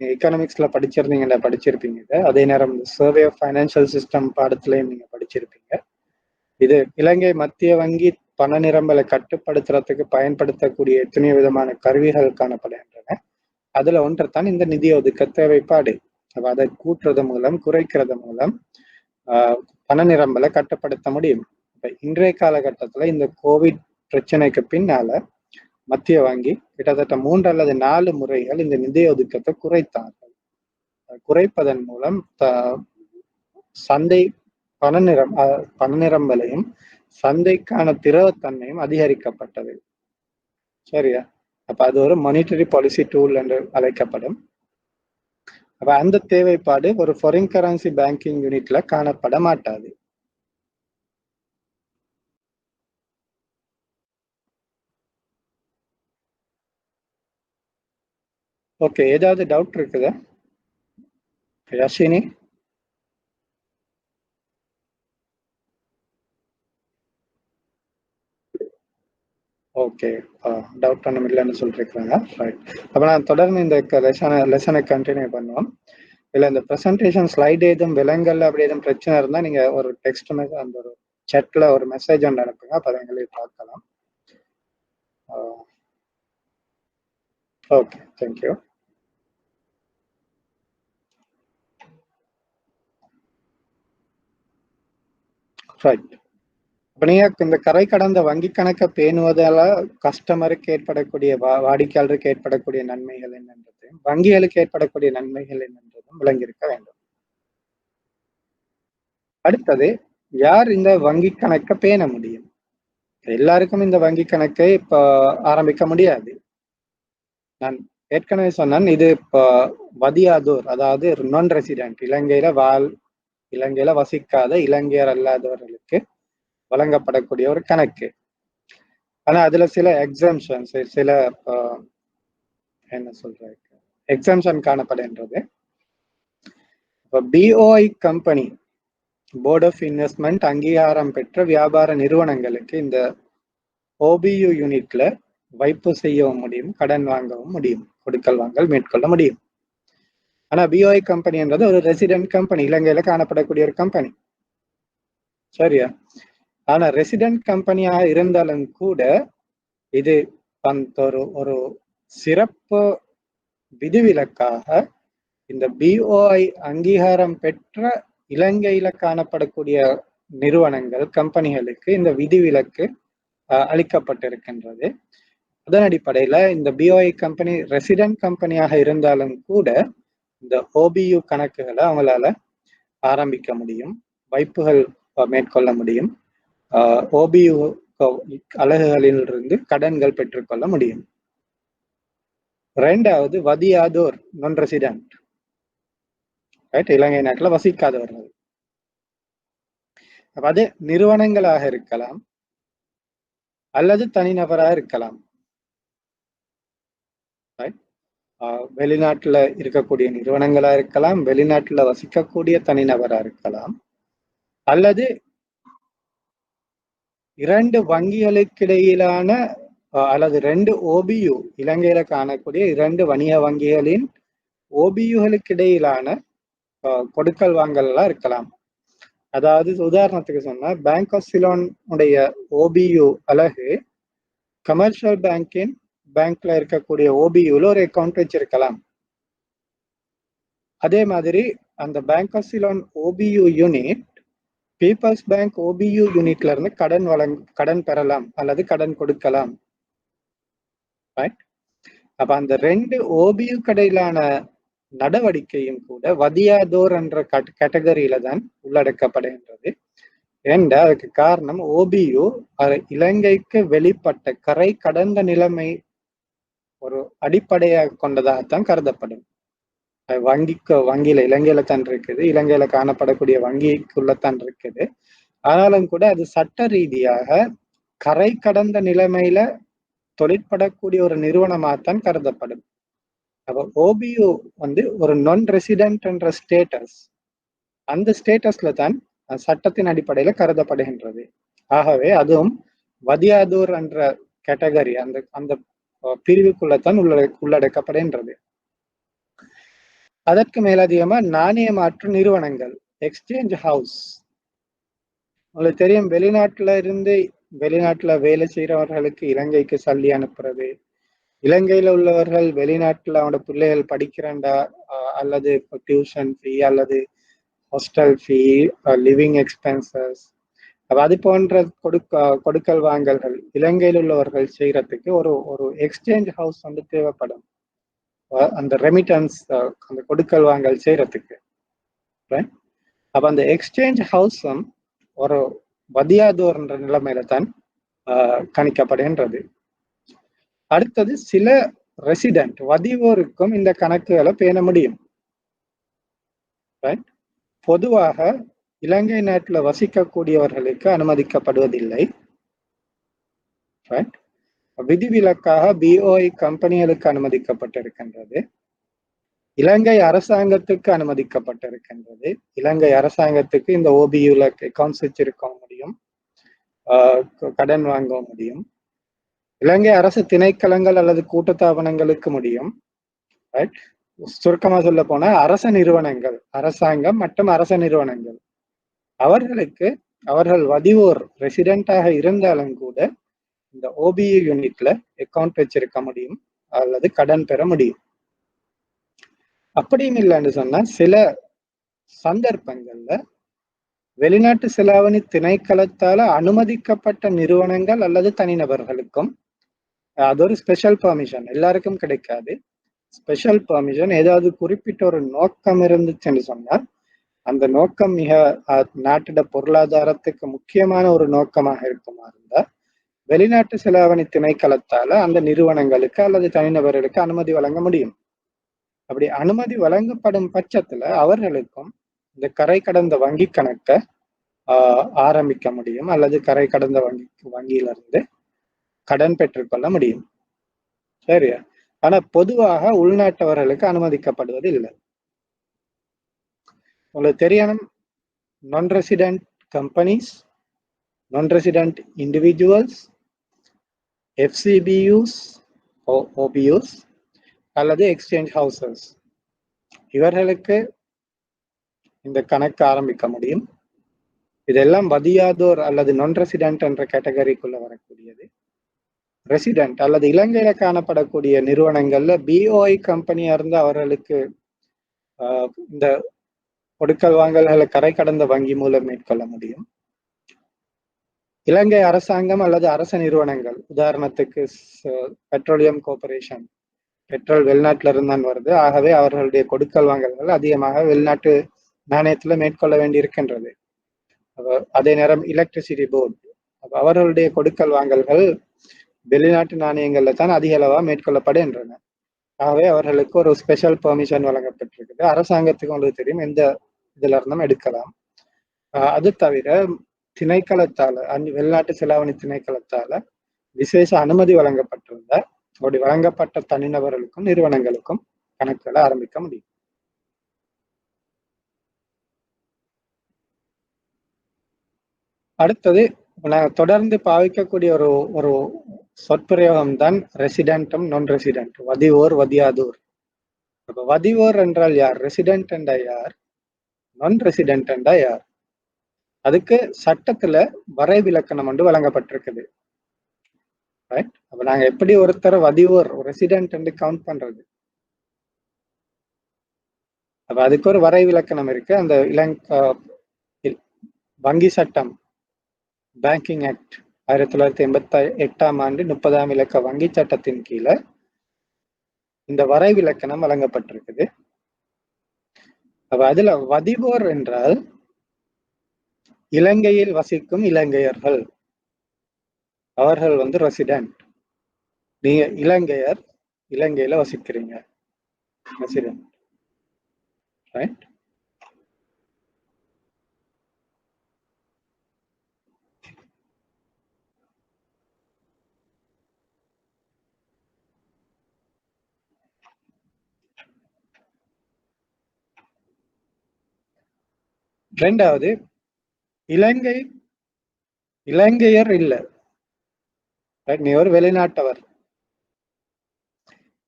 எக்கனாமிக்ஸ்ல படிச்சிருப்பீங்க. அதே நேரம் சர்வே ஆஃப் ஃபைனான்சியல் சிஸ்டம் பாடத்திலையும் நீங்க படிச்சிருப்பீங்க. இது இலங்கை மத்திய வங்கி பண நிரம்பலை கட்டுப்படுத்துறதுக்கு பயன்படுத்தக்கூடிய எத்தனையோ விதமான கருவிகள் காணப்படுகின்றன. அதுல ஒன்றைத்தான் இந்த நிதி ஒதுக்க தேவைப்பாடு. அதை கூட்டுறது மூலம், குறைக்கிறது மூலம் பண நிரம்பலை கட்டுப்படுத்த முடியும். இப்ப இன்றைய காலகட்டத்துல இந்த கோவிட் பிரச்சனைக்கு பின்னால மத்திய வங்கி கிட்டத்தட்ட 3 அல்லது 4 முறைகள் இந்த நிதி ஒதுக்கத்தை குறைத்தார்கள். குறைப்பதன் மூலம் சந்தை பண நிரம்பலையும் சந்தைக்கான திரவத்தன்மையும் அதிகரிக்கப்பட்டது. சரியா? அப்ப அது ஒரு மானிட்டரி பாலிசி டூல் என்று அழைக்கப்படும். அப்ப அந்த தேவைப்பாடு ஒரு ஃபாரின் கரன்சி பேங்கிங் யூனிட்ல காணப்பட மாட்டாது. ஓகே, ஏதாவது டவுட் இருக்குதா யாஷினி? ஓகே, டவுட் ஒன்றும் இல்லைன்னு சொல்லிருக்காங்க. ரைட். அப்போ நான் தொடர்ந்து இந்த லெசனை கண்டினியூ பண்ணுவோம். இல்லை இந்த ப்ரெசன்டேஷன் ஸ்லைடு எதுவும் விலங்கல்ல அப்படி எதுவும் பிரச்சனை இருந்தால் நீங்கள் ஒரு டெக்ஸ்ட் மெசேஜ், அந்த ஒரு சேட்டில் ஒரு மெசேஜ் ஒன்று அனுப்புங்க. அப்போ அதை எங்களுக்கு பார்க்கலாம். Okay, thank you. ரைட். இப்போ நீங்கள் இந்த கரை கடந்த வங்கி கணக்கை பேணுவதால கஸ்டமருக்கு ஏற்படக்கூடிய வாடிக்கையாளருக்கு ஏற்படக்கூடிய நன்மைகள் என்னன்றதையும் வங்கிகளுக்கு ஏற்படக்கூடிய நன்மைகள் என்னன்றதும் விளங்கியிருக்க வேண்டும். அடுத்தது, யார் இந்த வங்கி கணக்கை பேண முடியும்? எல்லாருக்கும் இந்த வங்கி கணக்கை இப்போ ஆரம்பிக்க முடியாது. நான் ஏற்கனவே சொன்னேன், இது இப்போ வதியாதோர், அதாவது நான் ரெசிடென்ட், இலங்கையில வசிக்காத இலங்கையர் அல்லாதவர்களுக்கு வழங்கப்படக்கூடிய ஒரு கணக்கு. ஆனா அதுல சில எக்ஸம்ஷன்ஸ், சில என்ன சொல்றாங்க, எக்ஸம்ஷன் காணப்படுகின்றது. இப்போ BOI company, board of investment அங்கீகாரம் பெற்ற வியாபார நிறுவனங்களுக்கு இந்த ஓபியு யூனிட்ல வைப்பு செய்யவும் முடியும், கடன் வாங்கவும் முடியும், கொடுக்கல் வாங்கல் மேற்கொள்ள முடியும். ஆனா பிஓஐ கம்பெனின்றது ஒரு ரெசிடென்ட் கம்பெனி, இலங்கையில காணப்படக்கூடிய ஒரு கம்பெனி. சரியா? ஆனா ரெசிடென்ட் கம்பெனியா இருந்தாலும் கூட இது ஒரு ஒரு சிறப்பு விதிவிலக்காக இந்த பிஓஐ அங்கீகாரம் பெற்ற இலங்கையில காணப்படக்கூடிய நிறுவனங்கள், கம்பெனிகளுக்கு இந்த விதிவிலக்கு அளிக்கப்பட்டிருக்கின்றது. அதன் அடிப்படையில இந்த பிஓஐ கம்பெனி ரெசிடென்ட் கம்பெனியாக இருந்தாலும் கூட இந்த ஓபியு கணக்குகளை அவங்களால ஆரம்பிக்க முடியும், வைப்புகள் மேற்கொள்ள முடியும், ஓபியு அலகுகளிலிருந்து கடன்கள் பெற்றுக்கொள்ள முடியும். இரண்டாவது வதியாதோர், நான் ரெசிடென்ட், இலங்கை நாட்டில் வசிக்காதவர்கள். அது நிறுவனங்களாக இருக்கலாம் அல்லது தனிநபராக இருக்கலாம். வெளிநாட்டுல இருக்கக்கூடிய நிறுவனங்களா இருக்கலாம், வெளிநாட்டுல வசிக்கக்கூடிய தனிநபரா இருக்கலாம், அல்லது இரண்டு வங்கிகளுக்கிடையிலான அல்லது ரெண்டு ஓபியு, இலங்கையில காணக்கூடிய இரண்டு வணிக வங்கிகளின் ஓபியுகளுக்கு இடையிலான கொடுக்கல் வாங்கல்லாம் இருக்கலாம். அதாவது உதாரணத்துக்கு சொன்னா பேங்க் ஆஃப் சிலோன் உடைய ஓபியு அலகு கமர்ஷியல் பேங்க்ல இருக்கக்கூடிய ஓபியுல ஒரு அக்கௌண்ட் வச்சிருக்கலாம். அதே மாதிரி அந்த Bank of Ceylon OBU unit People's Bank OBU யூனிட்ல இருந்து கடன் பெறலாம் அல்லது கடன் கொடுக்கலாம். அப்ப அந்த ரெண்டு ஓபியு கடையிலான நடவடிக்கையும் கூட வதியாதோர் என்ற கேட்டகரியில தான் உள்ளடக்கப்படுகின்றது. ஏண்டா அதுக்கு காரணம் ஓபியு இலங்கைக்கு வெளிப்பட்ட கரை கடந்த நிலைமை ஒரு அடிப்படையாக கொண்டதாகத்தான் கருதப்படும். வங்கியில இலங்கையில தான் இருக்குது, இலங்கையில காணப்படக்கூடிய வங்கிக்குள்ளத்தான் இருக்குது. ஆனாலும் கூட அது சட்ட ரீதியாக கரை கடந்த நிலைமையில தொழிற்படக்கூடிய ஒரு நிறுவனமாகத்தான் கருதப்படும். அப்ப ஓபியு ஒரு நான் ரெசிடென்ட் என்ற ஸ்டேட்டஸ், அந்த ஸ்டேட்டஸ்ல தான் சட்டத்தின் அடிப்படையில கருதப்படுகின்றது. ஆகவே அதுவும் வதியாதோர் என்ற கேட்டகரி, அந்த பிரிவுக்குள்ளத்தான் உள்ளடக்கப்படுகின்றது. அதற்கு மேலதிகமா நாணய மாற்று நிறுவனங்கள், எக்ஸ்சேஞ்ச் ஹவுஸ். உங்களுக்கு தெரியும், வெளிநாட்டுல வேலை செய்யறவர்களுக்கு இலங்கைக்கு சல்லி அனுப்புறது, இலங்கையில உள்ளவர்கள் வெளிநாட்டுல அவனோட பிள்ளைகள் படிக்கிறண்டா அல்லது டியூஷன் ஃபீ அல்லது ஹாஸ்டல் ஃபீ, லிவிங் எக்ஸ்பென்சஸ், அது போன்ற கொடுக்கல் வாங்கல்கள் இலங்கையில் உள்ளவர்கள் செய்யறதுக்கு ஒரு எக்ஸ்சேஞ்ச் ஹவுஸ் தேவைப்படும். அந்த ரெமிட்டன்ஸ், அந்த கொடுக்கல் வாங்கல் செய்யறதுக்கு. அப்ப அந்த எக்ஸ்சேஞ்ச் ஹவுஸும் ஒரு வதியாதோர் என்ற நிலைமையில தான் கணிக்கப்படுகின்றது. அடுத்தது சில ரெசிடென்ட் வதிவோருக்கும் இந்த கணக்குகளை பேண முடியும். பொதுவாக இலங்கை நாட்டில் வசிக்கக்கூடியவர்களுக்கு அனுமதிக்கப்படுவதில்லை. விதிவிலக்காக பிஓஐ கம்பெனிகளுக்கு அனுமதிக்கப்பட்டிருக்கின்றது, இலங்கை அரசாங்கத்துக்கு அனுமதிக்கப்பட்டிருக்கின்றது. இலங்கை அரசாங்கத்துக்கு இந்த ஓபியுல அக்கௌண்ட்ஸ் வச்சிருக்க முடியும், கடன் வாங்க முடியும். இலங்கை அரசு திணைக்களங்கள் அல்லது கூட்டுத்தாபனங்களுக்கு முடியும். சுருக்கமா சொல்ல போனா அரச நிறுவனங்கள், அரசாங்கம் மற்றும் அரச நிறுவனங்கள், அவர்கள் வதிவோர் ரெசிடென்டாக இருந்தாலும் கூட இந்த ஓபியு யூனிட்ல அக்கௌண்ட் வச்சிருக்க முடியும் அல்லது கடன் பெற முடியும். அப்படியும் இல்லைன்னு சொன்னா சில சந்தர்ப்பங்கள்ல வெளிநாட்டு செலாவணி திணைக்களத்தால அனுமதிக்கப்பட்ட நிறுவனங்கள் அல்லது தனிநபர்களுக்கும் அது ஒரு ஸ்பெஷல் பெர்மிஷன், எல்லாருக்கும் கிடைக்காது. ஸ்பெஷல் பெர்மிஷன், ஏதாவது குறிப்பிட்ட ஒரு நோக்கம் இருந்துச்சுன்னு சொன்னால் அந்த நோக்கம் மிக நாட்டிட பொருளாதாரத்துக்கு முக்கியமான ஒரு நோக்கமாக இருக்குமா இருந்தா வெளிநாட்டு செலாவணி திணைக்களத்தால அந்த நிறுவனங்களுக்கு அல்லது தனிநபர்களுக்கு அனுமதி வழங்க முடியும். அப்படி அனுமதி வழங்கப்படும் பட்சத்துல அவர்களுக்கும் இந்த கரை கடந்த வங்கி கணக்கை ஆரம்பிக்க முடியும் அல்லது கரை கடந்த வங்கியிலிருந்து கடன் பெற்றுக்கொள்ள முடியும். சரியா? ஆனா பொதுவாக உள்நாட்டவர்களுக்கு அனுமதிக்கப்படுவது இல்லை. உங்களுக்கு தெரியணும், non resident companies, non resident individuals, FCBUs, OBUs அல்லது எக்ஸ்சேஞ்ச் ஹவுசஸ், இவர்களுக்கு இந்த கணக்கு ஆரம்பிக்க முடியும். இதெல்லாம் வதியாதோர் அல்லது நான் ரெசிடென்ட் என்ற கேட்டகரிக்குள்ள வரக்கூடியது. ரெசிடென்ட் அல்லது இலங்கையில காணப்படக்கூடிய நிறுவனங்கள்ல பிஓஐ கம்பெனியா இருந்து அவர்களுக்கு இந்த கொடுக்கல் வாங்கல்களை கரை கடந்த வங்கி மூலம் மேற்கொள்ள முடியும். இலங்கை அரசாங்கம் அல்லது அரச நிறுவனங்கள், உதாரணத்துக்கு பெட்ரோலியம் கார்பரேஷன், பெட்ரோல் வெளிநாட்டுல இருந்தான் வருது. ஆகவே அவர்களுடைய கொடுக்கல் வாங்கல்கள் அதிகமாக வெளிநாட்டு நாணயத்துல மேற்கொள்ள வேண்டி இருக்கின்றது. அதே நேரம் எலக்ட்ரிசிட்டி போர்டு, அவர்களுடைய கொடுக்கல் வாங்கல்கள் வெளிநாட்டு நாணயங்கள்ல தான் அதிக அளவா மேற்கொள்ளப்படுகின்றன. ஆகவே அவர்களுக்கு ஒரு ஸ்பெஷல் பெர்மிஷன் வழங்கப்பட்டிருக்குது. அரசாங்கத்துக்கு உங்களுக்கு தெரியும் எந்த இதுல இருந்தும் எடுக்கலாம். அது தவிர திணைக்களத்தால, வெளிநாட்டு செலாவணி திணைக்களத்தால விசேஷ அனுமதி வழங்கப்பட்டிருந்த அப்படி வழங்கப்பட்ட தனிநபர்களுக்கும் நிறுவனங்களுக்கும் கணக்குகளை ஆரம்பிக்க முடியும். அடுத்தது நாங்கள் தொடர்ந்து பாவிக்கக்கூடிய ஒரு சொற்பிரயோகம் தான் ரெசிடென்ட்டும் நான் ரெசிடென்ட், வதிவோர் வதியாதோர். அப்ப வதிவோர் என்றால் யார், ரெசிடென்ட் என்றா யார், நான் ரெசிடென்ட் என்றா யார்? அதுக்கு சட்டத்துல வரைவிலக்கணம் ஒன்று வழங்கப்பட்டிருக்குது. ரைட்? அப்ப நாங்க எப்படி ஒருத்தர் வதிவோர் ரெசிடென்ட் என்று கவுண்ட் பண்றது? அப்ப அதுக்கு ஒரு வரைவிலக்கணம் இருக்கு. அந்த வங்கி சட்டம், பேங்கிங் ஆக்ட் 1988ஆம் ஆண்டு 30ஆம் இலக்க வங்கி சட்டத்தின் கீழே இந்த வரைவிலக்கணம் வழங்கப்பட்டிருக்குது. அப்ப அதுல வதிவோர் என்றால் இலங்கையில் வசிக்கும் இலங்கையர்கள், அவர்கள் ரெசிடென்ட். நீங்க இலங்கையர், இலங்கையில வசிக்கிறீங்க, ரெசிடென்ட். ரைட்? ரெண்டாவது, இலங்கையர் இல்ல, நீ ஒரு வெளிநாட்டவர்.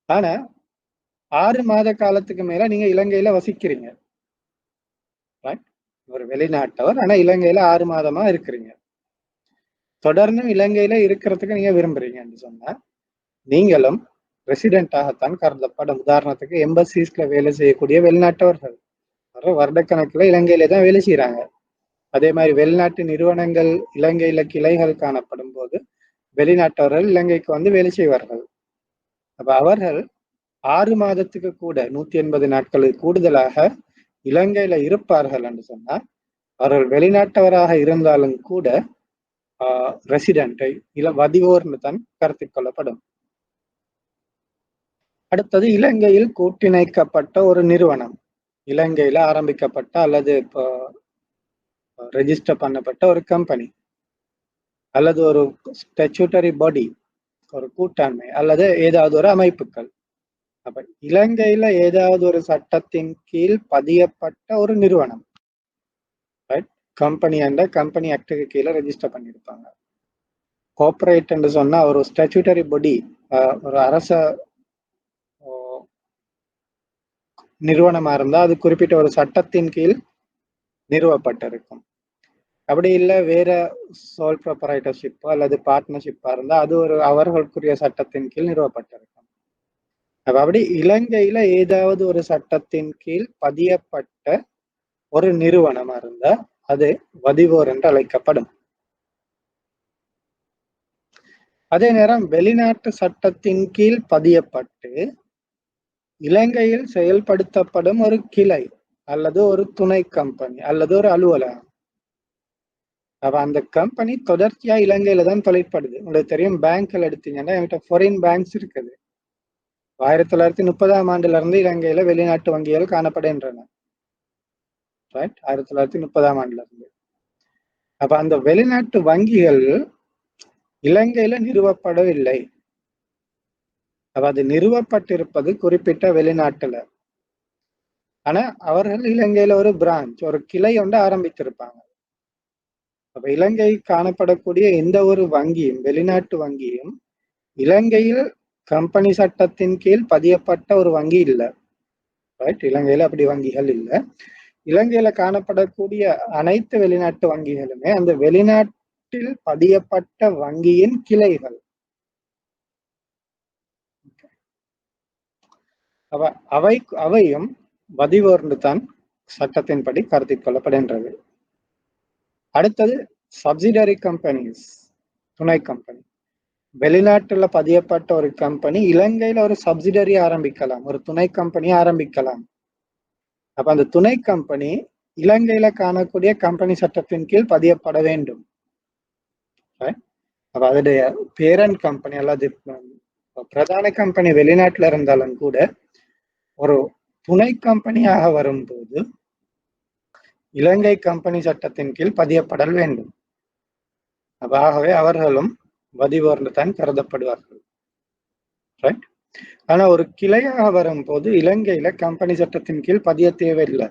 ஆனா 6 மாத காலத்துக்கு மேல நீங்க இலங்கையில வசிக்கிறீங்க. ஒரு வெளிநாட்டவர், ஆனா இலங்கையில 6 மாதமா இருக்கிறீங்க. தொடர்ந்து இலங்கையில இருக்கிறதுக்கு நீங்க விரும்புறீங்கன்னு சொன்னா நீங்களும் ரெசிடென்டாகத்தான் கருதப்படும். உதாரணத்துக்கு எம்பசிஸ்ல வேலை செய்யக்கூடிய வெளிநாட்டவர்கள் வருடக்கணக்கில் இலங்கையில தான் வேலை செய்யறாங்க. அதே மாதிரி வெளிநாட்டு நிறுவனங்கள் இலங்கையில கிளைகள் காணப்படும் போது வெளிநாட்டவர்கள் இலங்கைக்கு வேலை செய்வார்கள். அப்ப அவர்கள் 6 மாதத்துக்கு கூட 180 நாட்களுக்கு கூடுதலாக இலங்கையில இருப்பார்கள் என்று சொன்னா அவர்கள் வெளிநாட்டவராக இருந்தாலும் கூட ரெசிடென்ட்டை வதிவோர்னு தான் கருத்தில் கொள்ளப்படும். அடுத்தது, இலங்கையில் கூட்டிணைக்கப்பட்ட ஒரு நிறுவனம், இலங்கையில ஆரம்பிக்கப்பட்ட அல்லது இப்போ ரெஜிஸ்டர் பண்ணப்பட்ட ஒரு கம்பெனி அல்லது ஒரு ஸ்டாட்யூட்டரி பாடி, ஒரு கூட்டாண்மை அல்லது ஏதாவது ஒரு அமைப்புகள். அப்ப இலங்கையில ஏதாவது ஒரு சட்டத்தின் கீழ் பதியப்பட்ட ஒரு நிறுவனம், கம்பெனி என்ற கம்பெனி ஆக்டுக்கு கீழே ரெஜிஸ்டர் பண்ணியிருப்பாங்க. கோஆபரேட் என்று சொன்னா ஒரு ஸ்டாட்யூட்டரி பாடி, ஒரு அரச நிறுவனமா இருந்தா அது குறிப்பிட்ட ஒரு சட்டத்தின் கீழ் நிறுவப்பட்டிருக்கும். அப்படி இல்லை வேற சோல் ப்ரொப்ரைட்டர்ஷிப்போ அல்லது பார்ட்னர்ஷிப்பா இருந்தா அது ஒரு அவர்களுக்குரிய சட்டத்தின் கீழ் நிறுவப்பட்டிருக்கும். அப்படி இலங்கையில ஏதாவது ஒரு சட்டத்தின் கீழ் பதியப்பட்ட ஒரு நிறுவனமா இருந்தா அது வதிவோர் என்று அழைக்கப்படும். அதே நேரம் வெளிநாட்டு சட்டத்தின் கீழ் பதியப்பட்டு இலங்கையில் செயல்படுத்தப்படும் ஒரு கிளை அல்லது ஒரு துணை கம்பெனி அல்லது ஒரு அலுவலகம், அப்ப அந்த கம்பெனி தொடர்ச்சியா இலங்கையில தான் தொழிற்படுது. உங்களுக்கு தெரியும், பேங்க்ல எடுத்தீங்கன்னா என்கிட்ட ஃபாரின் பேங்க்ஸ் இருக்குது. 1930ஆம் ஆண்டுல இருந்து இலங்கையில வெளிநாட்டு வங்கிகள் காணப்படுகின்றன. 1930ஆம் ஆண்டுல இருந்து. அப்ப அந்த வெளிநாட்டு வங்கிகள் இலங்கையில நிறுவப்படவில்லை. அப்ப அது நிறுவப்பட்டிருப்பது குறிப்பிட்ட வெளிநாட்டுல. ஆனா அவர்கள் இலங்கையில ஒரு பிரான்ச், ஒரு கிளை ஒன்று ஆரம்பித்திருப்பாங்க. அப்ப இலங்கை காணப்படக்கூடிய எந்த ஒரு வங்கியும், வெளிநாட்டு வங்கியும் இலங்கையில் கம்பெனி சட்டத்தின் கீழ் பதியப்பட்ட ஒரு வங்கி இல்லை. ரைட். இலங்கையில அப்படி வங்கிகள் இல்லை. இலங்கையில காணப்படக்கூடிய அனைத்து வெளிநாட்டு வங்கிகளுமே அந்த வெளிநாட்டில் பதியப்பட்ட வங்கியின் கிளைகள். அவையும் வதிவோர்ந்து தான் சட்டத்தின்படி கருத்தில் கொள்ளப்படுகின்றது. அடுத்தது சப்சிடரி கம்பெனிஸ், துணை கம்பெனி. வெளிநாட்டுல பதியப்பட்ட ஒரு கம்பெனி இலங்கையில ஒரு சப்சிடரி ஆரம்பிக்கலாம், ஒரு துணை கம்பெனி ஆரம்பிக்கலாம். அப்ப அந்த துணை கம்பெனி இலங்கையில காணக்கூடிய கம்பெனி சட்டத்தின் கீழ் பதியப்பட வேண்டும். அப்ப அதோடைய பேரண்ட் கம்பெனி அல்லது பிரதான கம்பெனி வெளிநாட்டுல இருந்தாலும் கூட ஒரு துணை கம்பெனியாக வரும்போது இலங்கை கம்பெனி சட்டத்தின் கீழ் பதியப்படல் வேண்டும். ஆகவே அவர்களும் வதிவோர்ந்து தான் கருதப்படுவார்கள். ரைட். ஆனா ஒரு கிளையாக வரும்போது இலங்கையில கம்பெனி சட்டத்தின் கீழ் பதிய தேவையில்லை.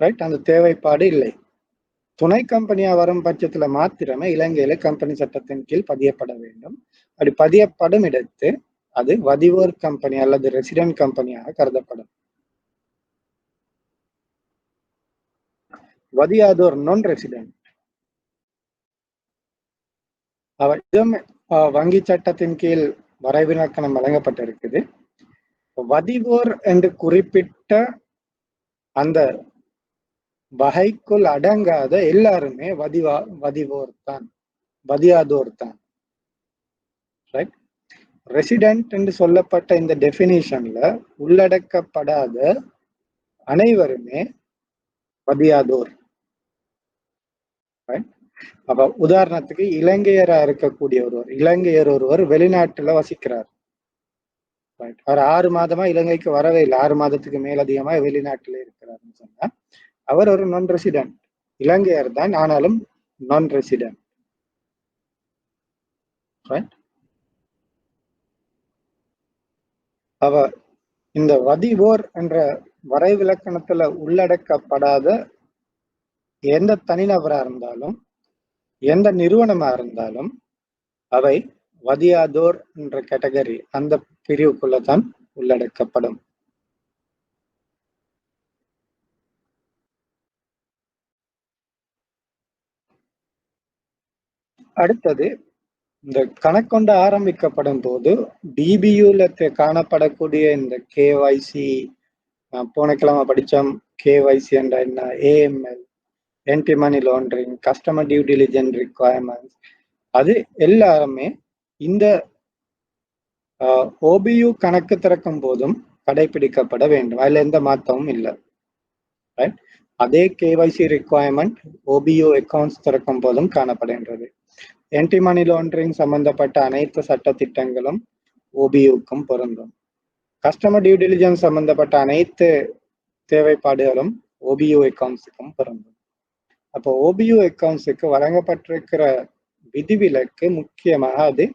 ரைட். அந்த தேவைப்பாடு இல்லை. துணை கம்பெனியா வரும் பட்சத்துல மாத்திரமே இலங்கையில கம்பெனி சட்டத்தின் கீழ் பதியப்பட வேண்டும். அப்படி பதியப்படும் இடத்து அது வதிவோர் கம்பெனி அல்லது ரெசிடென்ட் கம்பெனியாக கருதப்படும். வதியாதோர் நான் ரெசிடென்ட். வங்கி சட்டத்தின் கீழ் வரைவிலக்கணம் வழங்கப்பட்டிருக்குது. வதிவோர் என்று குறிப்பிட்ட அந்த வகைக்குள் அடங்காத எல்லாருமே வதிவோர் தான், வதியாதோர் தான். ரைட். ரெசிடென்ட் என்று சொல்லப்பட்ட இந்த டெபினிஷன்ல உள்ளடக்கப்படாத அனைவருமே வதியாதோர். அப்ப உதாரணத்துக்கு இலங்கையரா இருக்கக்கூடிய இலங்கையர் ஒருவர் வெளிநாட்டுல வசிக்கிறார். அவர் 6 மாதமா இலங்கைக்கு வரவே இல்லை, 6 மாதத்துக்கு மேலதிகமா வெளிநாட்டுல இருக்கிறாருன்னு சொன்னா அவர் ஒரு நான் ரெசிடென்ட். இலங்கையர் தான், ஆனாலும் நான் ரெசிடென்ட். அவ இந்த வதிவோர் என்ற வரைவிலக்கணத்துல உள்ளடக்கப்படாத எந்த தனிநபரா இருந்தாலும் எந்த நிறுவனமா இருந்தாலும் அவை வதியாதோர் என்ற கேட்டகரி, அந்த பிரிவுக்குள்ளதான் உள்ளடக்கப்படும். அடுத்தது இந்த கணக்கொண்டு ஆரம்பிக்கப்படும் போது டிபியூல காணப்படக்கூடிய இந்த கேஒய்சி, போன கிழமை படிச்சோம் கேஒய்சி என்ற என்ன, AML, anti money laundering, customer due diligence requirements, அது எல்லாருமே இந்த ஓபியு கணக்கு திறக்கும் போதும் கடைபிடிக்கப்பட வேண்டும். அதுல எந்த மாற்றமும் இல்லை. அதே கேஒய்சி ரிக்வயர்மெண்ட் ஓபியு அக்கௌண்ட்ஸ் திறக்கும் போதும் காணப்படுகின்றது. ஆன்டி மணி லாண்டரிங் சம்பந்தப்பட்ட அனைத்து சட்ட திட்டங்களும் ஓபியுக்கும் பொருந்தும். கஸ்டமர் டியூ டிலிஜென்ஸ் சம்பந்தப்பட்ட அனைத்து தேவைப்பாடுகளும் ஓபியு அக்கௌண்ட்ஸுக்கும் பொருந்தும். அப்போ ஓபியு அக்கௌண்ட்ஸுக்கு வழங்கப்பட்டிருக்கிற விதிவிலக்கு முக்கியமாக அது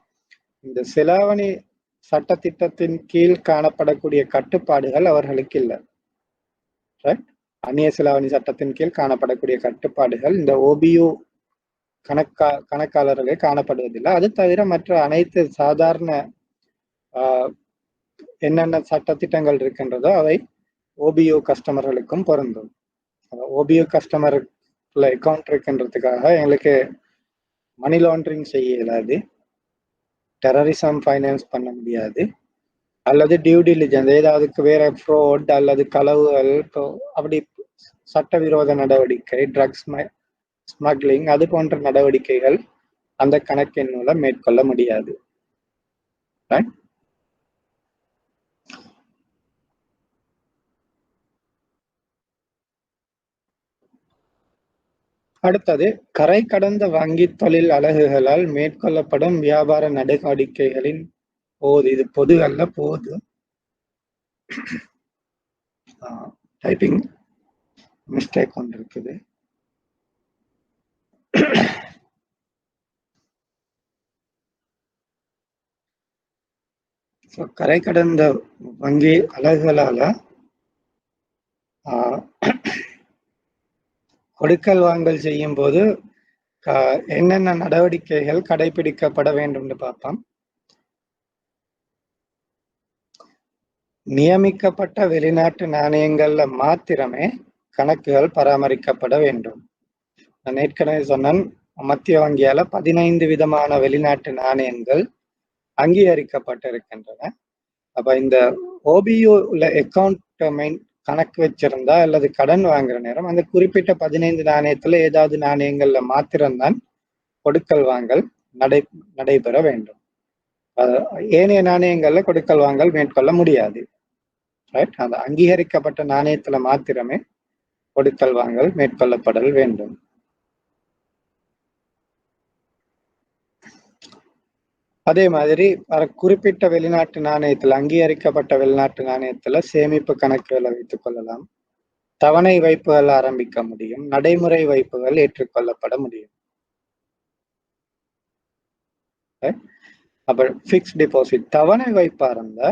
இந்த செலாவணி சட்ட திட்டத்தின் கீழ் காணப்படக்கூடிய கட்டுப்பாடுகள் அவர்களுக்கு இல்லை. அந்நிய செலாவணி சட்டத்தின் கீழ் காணப்படக்கூடிய கட்டுப்பாடுகள் இந்த ஓபியு கணக்காளர்கள் காணப்படுவதில்லை. அது தவிர மற்ற அனைத்து சாதாரண என்னென்ன சட்டத்திட்டங்கள் இருக்கின்றதோ அவை ஓபியு கஸ்டமர்களுக்கும் பொருந்தும். ஓபியு கஸ்டமர்ல அக்கௌண்ட் இருக்கின்றதுக்காக எங்களுக்கு மணி லாண்டரிங் செய்ய இயலாது, டெரரிசம் ஃபைனான்ஸ் பண்ண முடியாது, அல்லது டியூ டிலிஜென்ஸ் ஏதாவது வேற ஃப்ராட் அல்லது களவுகள், அப்படி சட்டவிரோத நடவடிக்கை, ட்ரக்ஸ் ஸ்மக்லிங், அது போன்ற நடவடிக்கைகள் அந்த கணக்கின் மூலம் மேற்கொள்ள முடியாது. அடுத்தது கரை கடந்த வங்கி தொழில் அலகுகளால் மேற்கொள்ளப்படும் வியாபார நடவடிக்கைகளின் போது, இது பொது அல்ல, போது டைப்பிங் மிஸ்டேக் ஒன்று இருக்குது. கரை கடந்த வங்கி அலகுகளால கொடுக்கல் வாங்கல் செய்யும் போது என்னென்ன நடவடிக்கைகள் கடைபிடிக்கப்பட வேண்டும் என்று பார்ப்போம். நியமிக்கப்பட்ட வெளிநாட்டு நாணயங்கள்ல மாத்திரமே கணக்குகள் பராமரிக்கப்பட வேண்டும். நான் ஏற்கனவே சொன்னேன், மத்திய வங்கியால 15 விதமான வெளிநாட்டு நாணயங்கள் அங்கீகரிக்கப்பட்டிருக்கின்றன. அப்ப இந்த ஓபியூல அக்கவுண்ட் கணக்கு வச்சிருந்தா அல்லது கடன் வாங்குற நேரம் அந்த குறிப்பிட்ட 15 நாணயத்துல ஏதாவது நாணயங்கள்ல மாத்திரம்தான் கொடுக்கல் வாங்கல் நடைபெற வேண்டும். ஏனைய நாணயங்கள்ல கொடுக்கல் வாங்கல் மேற்கொள்ள முடியாது. ரைட்? அந்த அங்கீகரிக்கப்பட்ட நாணயத்துல மாத்திரமே கொடுக்கல் வாங்கல் மேற்கொள்ளப்படல் வேண்டும். அதே மாதிரி குறிப்பிட்ட வெளிநாட்டு நாணயத்துல அங்கீகரிக்கப்பட்ட வெளிநாட்டு நாணயத்துல சேமிப்பு கணக்குகளை வைத்துக் கொள்ளலாம். தவணை வைப்புகள் ஆரம்பிக்க முடியும். நடைமுறை வைப்புகள் ஏற்றுக்கொள்ளப்பட முடியும். அப்ப பிக்ஸ் டிபாசிட் தவணை வைப்பா இருந்தா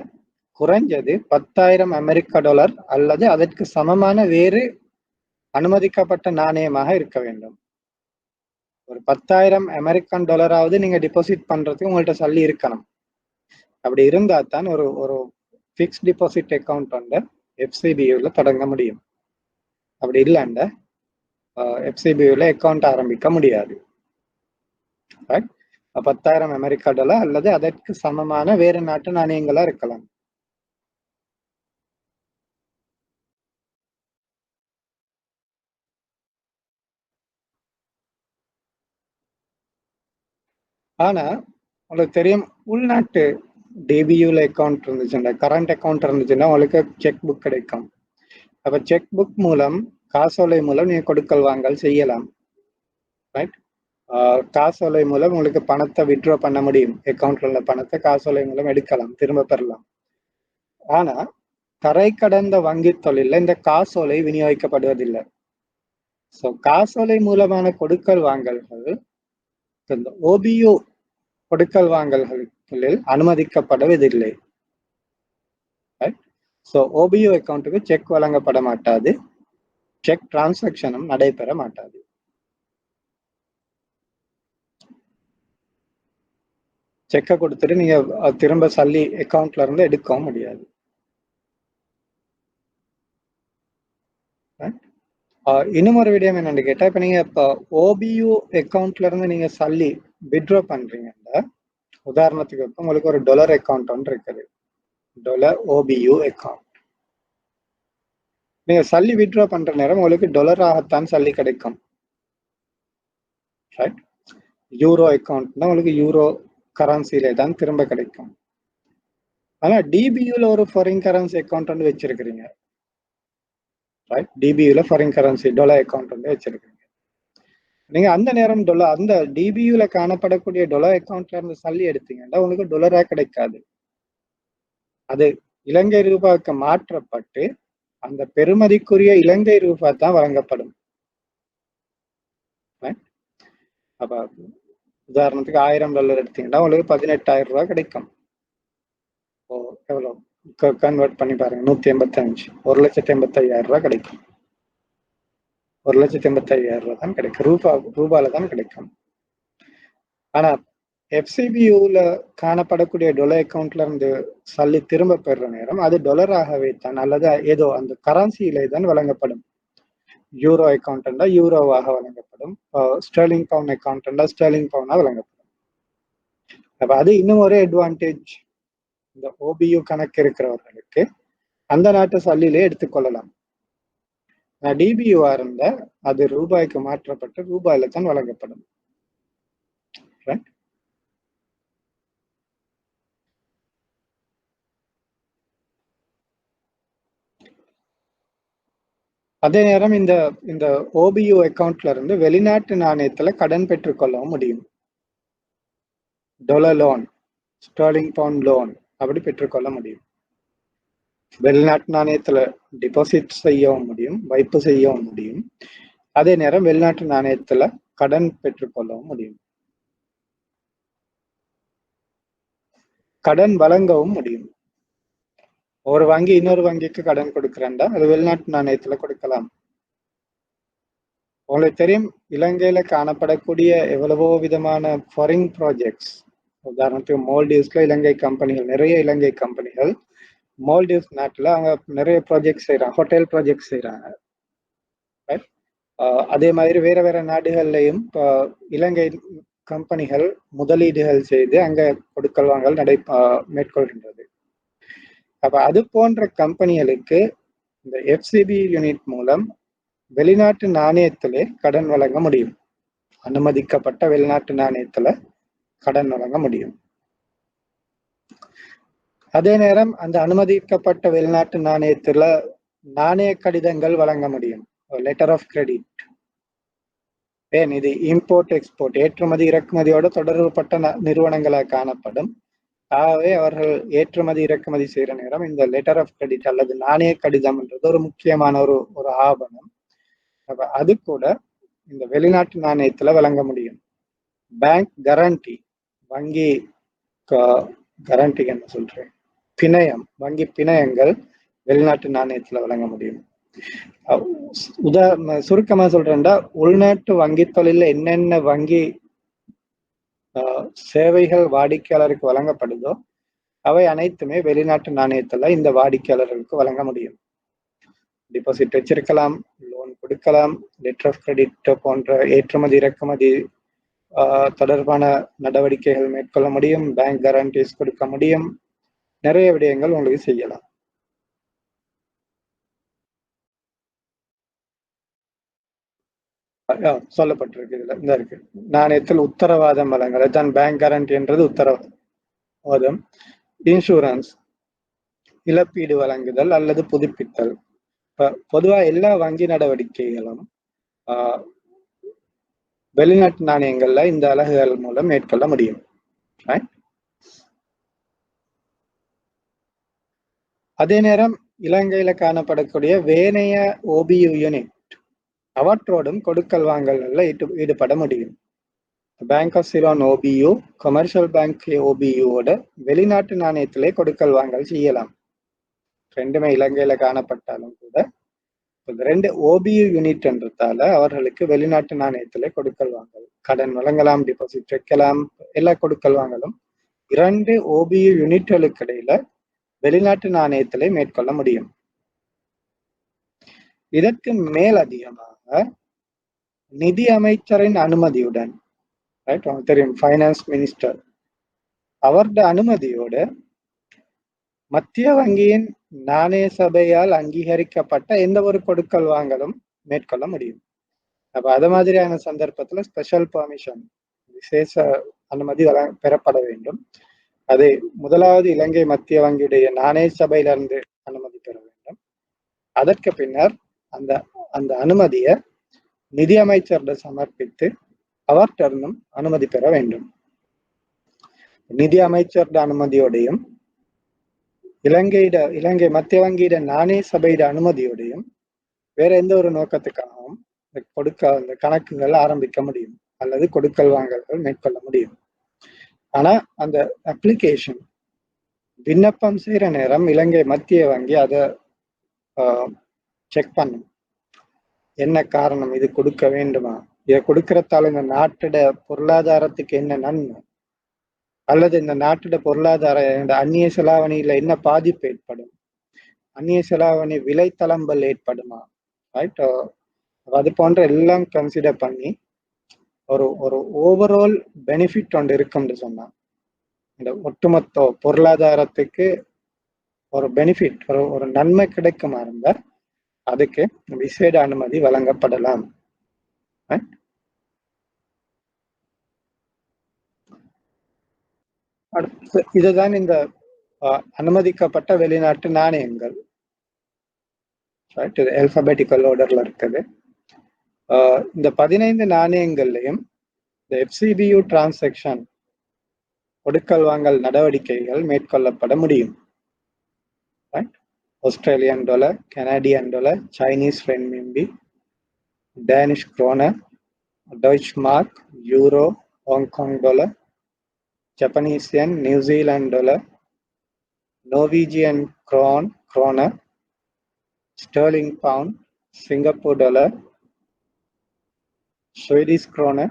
குறைஞ்சது 10,000 அமெரிக்க டாலர் அல்லது அதற்கு சமமான வேறு அனுமதிக்கப்பட்ட நாணயமாக இருக்க வேண்டும். ஒரு 10,000 அமெரிக்கன் டாலராவது நீங்க டிபாசிட் பண்றதுக்கு உங்கள்ட்ட சல்லி இருக்கணும். அப்படி இருந்தா தான் ஒரு பிக்ஸ் டிபாசிட் அக்கௌண்ட் வந்து எஃப்சிபியூல தொடங்க முடியும். அப்படி இல்லைன்னா எஃப்சிபியூல அக்கௌண்ட் ஆரம்பிக்க முடியாது. 10,000 அமெரிக்க டாலர் அல்லது அதற்கு சமமான வேறு நாட்டு நாணயங்களா இருக்கலாம். ஆனா உங்களுக்கு தெரியும், உள்நாட்டு டிபியூல அக்கௌண்ட் இருந்துச்சுன்னா, கரண்ட் அக்கௌண்ட் இருந்துச்சுன்னா உங்களுக்கு செக் புக் கிடைக்கும். அப்ப செக் புக் மூலம், காசோலை மூலம் நீங்க கொடுக்கல் வாங்கல் செய்யலாம். ரைட்? காசோலை மூலம் உங்களுக்கு பணத்தை வித்ட்ரா பண்ண முடியும். அக்கௌண்ட்ல உள்ள பணத்தை காசோலை மூலம் எடுக்கலாம், திரும்ப பெறலாம். ஆனா கரை கடந்த வங்கி தொழில இந்த காசோலை விநியோகிக்கப்படுவதில்லை. ஸோ காசோலை மூலமான கொடுக்கல் வாங்கல்கள் இந்த ஓபியூ கொடுக்கல் வாங்கல்களில் அனுமதிக்கப்படுவதில்லை. ஸோ ஓபியூ அக்கௌண்ட்டுக்கு செக் வழங்கப்பட மாட்டாது, செக் டிரான்சாக்சனும் நடைபெற மாட்டாது. செக்கை கொடுத்துட்டு நீங்க திரும்ப சல்லி அக்கௌண்ட்ல இருந்து எடுக்கவும் முடியாது. இன்னும் ஒரு விடயம் என்னன்னு கேட்டா, இப்ப நீங்க இப்போ ஓபியூ அக்கௌண்ட்ல இருந்து நீங்க சல்லி வித்ட்ரா பண்றீங்கன்னா, உதாரணத்துக்கு இப்போ உங்களுக்கு ஒரு டாலர் அக்கௌண்ட் ஒன்று இருக்குது, டாலர் ஓபியூ அக்கௌண்ட். நீங்க சல்லி வித்ட்ரா பண்ற நேரம் உங்களுக்கு டாலராகத்தான் சல்லி கிடைக்கும். ரைட்? யூரோ அக்கௌண்ட்னா உங்களுக்கு யூரோ கரன்சிலே தான் திரும்ப கிடைக்கும். ஆனா டிபியூல ஒரு ஃபாரின் கரன்சி அக்கௌண்ட் வந்து வச்சிருக்கிறீங்க. ரைட்? டிபியூல ஃபாரின் கரன்சி டாலர் அக்கௌண்ட் வந்து வச்சிருக்கீங்க. நீங்க அந்த நேரம் அந்த டிபியூல காணப்படக்கூடிய டாலர் அக்கௌண்ட்ல இருந்து சல்லி எடுத்தீங்கன்னா உங்களுக்கு டாலரா கிடைக்காது. அது இலங்கை ரூபாய்க்கு மாற்றப்பட்டு அந்த பெறுமதிக்குரிய இலங்கை ரூபாய் தான் வழங்கப்படும். அப்ப உதாரணத்துக்கு $1000 எடுத்தீங்கன்னா உங்களுக்கு 18,000 ரூபாய் கிடைக்கும். எவ்வளவு கன்வெர்ட் பண்ணி பாருங்க, 185, 1,85,000 ரூபாய் கிடைக்கும். 1,85,000 ரூபாய் தான் கிடைக்கும், ரூபால தான் கிடைக்கும். ஆனா எஃப்சிபியூல காணப்படக்கூடிய டாலர் அக்கௌண்ட்ல இருந்து சல்லி திரும்ப பெறுற நேரம் அது டாலராகவே தான் அல்லது ஏதோ அந்த கரன்சியிலே தான் வழங்கப்படும். யூரோ அக்கௌண்ட் யூரோவாக வழங்கப்படும், ஸ்டெர்லிங் பவுண்ட் அக்கௌண்ட் ஸ்டெர்லிங் பவுண்டா வழங்கப்படும். அப்ப அது இன்னும் ஒரு அட்வான்டேஜ் இந்த ஓபியூ கணக்கு இருக்கிறவர்களுக்கு அந்த நாட்டு சல்லிலே எடுத்துக்கொள்ளலாம். டிபியூவா இருந்தா அது ரூபாய்க்கு மாற்றப்பட்டு ரூபாயில தான் வழங்கப்படும். அதே நேரம் இந்த ஓபியூ அக்கௌண்ட்ல இருந்து வெளிநாட்டு நாணயத்துல கடன் பெற்றுக்கொள்ளவும் முடியும். Dollar loan, sterling pound loan அப்படி பெற்றுக்கொள்ள முடியும். வெளிநாட்டு நாணயத்துல டிபாசிட் செய்யவும் முடியும், வைப்பு செய்யவும் முடியும். அதே நேரம் வெளிநாட்டு நாணயத்துல கடன் பெற்றுக்கொள்ளவும் முடியும், கடன் வழங்கவும் முடியும். ஒரு வங்கி இன்னொரு வங்கிக்கு கடன் கொடுக்கிறேன்டா அது வெளிநாட்டு நாணயத்துல கொடுக்கலாம். உங்களுக்கு தெரியும், இலங்கையில காணப்படக்கூடிய எவ்வளவோ விதமான ஃபாரின் ப்ராஜெக்ட்ஸ், உதாரணத்துக்கு மால்டீவ்ஸ்ல இலங்கை கம்பெனிகள், நிறைய இலங்கை கம்பெனிகள் மால்டீவ்ஸ் நாட்டுல அவங்க நிறைய ப்ராஜெக்ட் செய்யறாங்க, ஹோட்டல் ப்ராஜெக்ட் செய்யறாங்க. அதே மாதிரி வேற வேற நாடுகள்லையும் இலங்கை கம்பெனிகள் முதலீடுகள் செய்து அங்க கொடுக்கல் வாங்கல் மேற்கொள்கின்றது. அப்ப அது போன்ற கம்பெனிகளுக்கு இந்த எஃப்சிபி யூனிட் மூலம் வெளிநாட்டு நாணயத்திலே கடன் வழங்க முடியும். அனுமதிக்கப்பட்ட வெளிநாட்டு நாணயத்துல கடன் வழங்க முடியும். அதே நேரம் அந்த அனுமதிக்கப்பட்ட வெளிநாட்டு நாணயத்துல நாணய கடிதங்கள் வழங்க முடியும், லெட்டர் ஆஃப் கிரெடிட். ஏன் இது இம்போர்ட் எக்ஸ்போர்ட், ஏற்றுமதி இறக்குமதியோட தொடர்புபட்ட நிறுவனங்களாக காணப்படும். ஆகவே அவர்கள் ஏற்றுமதி இறக்குமதி செய்யற நேரம் இந்த லெட்டர் ஆஃப் கிரெடிட் அல்லது நாணய கடிதம்ன்றது ஒரு முக்கியமான ஒரு ஆவணம். அப்ப அது கூட இந்த வெளிநாட்டு நாணயத்துல வழங்க முடியும். பேங்க் கரண்டி, வங்கி கரண்டி என்ன சொல்றேன், பிணையம், வங்கி பிணையங்கள் வெளிநாட்டு நாணயத்துல வழங்க முடியும். சுருக்கமா சொல்றேன்டா, உள்நாட்டு வங்கி தொழில என்னென்ன வங்கி சேவைகள் வாடிக்கையாளருக்கு வழங்கப்படுதோ அவை அனைத்துமே வெளிநாட்டு நாணயத்துல இந்த வாடிக்கையாளர்களுக்கு வழங்க முடியும். டிபாசிட் வச்சிருக்கலாம், லோன் கொடுக்கலாம், லெட்டர் ஆஃப் கிரெடிட் போன்ற ஏற்றுமதி இறக்குமதி தொடர்பான நடவடிக்கைகள் மேற்கொள்ள முடியும், பேங்க் கேரண்டிஸ் கொடுக்க முடியும், நிறைய விடயங்கள் உங்களுக்கு செய்யலாம். சொல்லப்பட்டிருக்கு இதுல இந்த இருக்கு, நாணயத்தில் உத்தரவாதம் வழங்கல், தான் பேங்க் கேரண்டி என்றது உத்தரவாதம். இன்சூரன்ஸ், இழப்பீடு வழங்குதல் அல்லது புதுப்பித்தல். பொதுவா எல்லா வங்கி நடவடிக்கைகளும் வெளிநாட்டு நாணயங்கள்ல இந்த அலகுகள் மூலம் மேற்கொள்ள முடியும். அதே நேரம் இலங்கையில காணப்படக்கூடிய வேனைய ஓபியு யூனிட் அவற்றோடும் கொடுக்கல் வாங்கல்ல ஈடுபட முடியும். Bank of Ceylon OBU, commercial bank ஓபியுவோட வெளிநாட்டு நாணயத்திலே கொடுக்கல் வாங்கல் செய்யலாம். ரெண்டுமே இலங்கையில காணப்பட்டாலும் கூட ரெண்டு ஓபியு யூனிட் என்றதால அவர்களுக்கு வெளிநாட்டு நாணயத்திலே கொடுக்கல் வாங்கல், கடன் வழங்கலாம், டிபாசிட் வைக்கலாம், எல்லா கொடுக்கல் வாங்கலும் 2 ஓபியு யூனிட்களுக்கு இடையில வெளிநாட்டு நாணயத்திலே மேற்கொள்ள முடியும். இதற்கு மேலதிகமாக நிதி அமைச்சரின் அனுமதியுடன், தெரியும், ஃபைனான்ஸ் மினிஸ்டர், அவருடைய அனுமதியோட மத்திய வங்கியின் நாணய சபையால் அங்கீகரிக்கப்பட்ட எந்த ஒரு கொடுக்கல் வாங்கலும் மேற்கொள்ள முடியும். அப்ப அது மாதிரியான சந்தர்ப்பத்துல ஸ்பெஷல் பெர்மிஷன், விசேஷ அனுமதி பெறப்பட வேண்டும். அது முதலாவது இலங்கை மத்திய வங்கியுடைய நாணய சபையிலிருந்து அனுமதி பெற வேண்டும். அதற்கு பின்னர் அந்த அந்த அனுமதிய நிதி அமைச்சரிடம் சமர்ப்பித்து அவர்கிட்டருந்தும் அனுமதி பெற வேண்டும். நிதி அமைச்சர் அனுமதியோடையும் இலங்கை மத்திய வங்கியிட நாணய சபையிட அனுமதியோடையும் வேற எந்த ஒரு நோக்கத்துக்காகவும் அந்த கணக்குகள் ஆரம்பிக்க முடியும் அல்லது கொடுக்கல் வாங்கல்கள் மேற்கொள்ள முடியும். ஆனா அந்த அப்ளிகேஷன் விண்ணப்பம் செய்யற நேரம் இலங்கை மத்திய வங்கி அதை செக் பண்ணும். என்ன காரணம், இது கொடுக்க வேண்டுமா, இதை கொடுக்கறதால இந்த நாட்டோட பொருளாதாரத்துக்கு என்ன நன்மை, அல்லது இந்த நாட்டோட பொருளாதார அந்நிய செலாவணியில என்ன பாதிப்பு ஏற்படும், அந்நிய செலாவணி விலை தளம்பல் ஏற்படுமா, ரைட்? அது போன்ற எல்லாம் கன்சிடர் பண்ணி ஒரு ஓவரால் பெனிஃபிட் ஒன்று இருக்கும்னு சொன்னா, இந்த ஒட்டுமொத்த பொருளாதாரத்துக்கு ஒரு பெனிஃபிட், ஒரு நன்மை கிடைக்குமா இருந்தா அதுக்கு விசேட அனுமதி வழங்கப்படலாம். இதுதான் இந்த அனுமதிக்கப்பட்ட வெளிநாட்டு நாணயங்கள். ஆல்பபெட்டிக்கல் ஆர்டர்ல இருக்குது. இந்த 15 நாணயங்கள்லையும் இந்த எஃப்சிபியு டிரான்சாக்ஷன், கொடுக்கல் வாங்கல் நடவடிக்கைகள் மேற்கொள்ளப்பட முடியும். Australian dollar, Canadian dollar, Chinese renminbi, Danish kroner, Deutsche mark, euro, Hong Kong dollar, Japanese yen, New Zealand dollar, Norwegian kroner, sterling pound, Singapore dollar, Swedish kroner,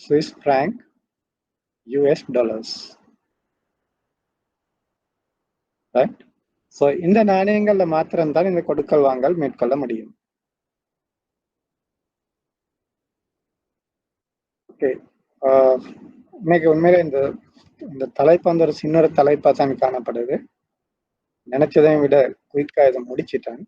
Swiss franc, US dollars. Right? So இந்த நாணயங்கள்ல மாத்திரம்தான் இந்த கொடுக்கல் வாங்கல் மேற்கொள்ள முடியும். Okay. இன்னைக்கு உண்மையில இந்த இந்த தலைப்பு வந்து ஒரு சின்ன தலைப்பா தான் காணப்படுது. நினைச்சதையும் விட குயிக்கா இதை முடிச்சிட்டேன்.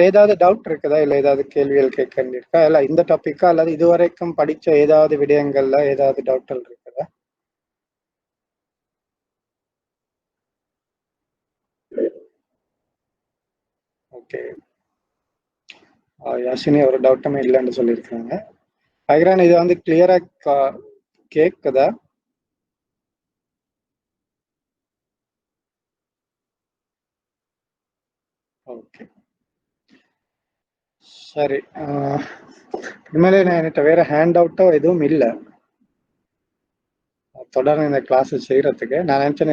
ஏதாவது டவுட் இருக்குதா? இல்ல ஏதாவது கேள்விகள் கேட்க இருக்கா? இல்ல இந்த டாபிக்கா அல்லது இதுவரைக்கும் படிச்ச ஏதாவது விடயங்கள்ல ஏதாவது டவுட்கள் இருக்குதா? ஓகே. யாஷினி ஒரு டவுட்டுமே இல்லைன்னு சொல்லியிருக்காங்க. அகிரான் இது வந்து கிளியரா கேக்குதா? ஓகே, சரி. இனிமேலே என்கிட்ட வேற ஹேண்ட் அவுட்டோ எதுவும் இல்லை தொடர்ந்து இந்த கிளாஸ் செய்யறதுக்கு. நான் நினைச்சேன்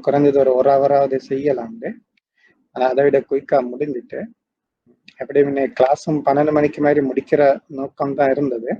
குறைஞ்சது ஒரு ஹவராவது செய்யலாம்னு. ஆனால் அதை விட குயிக்கா முடிஞ்சிட்டு எப்படி கிளாஸும் 12 மணிக்கு மாதிரி முடிக்கிற நோக்கம் தான் இருந்தது.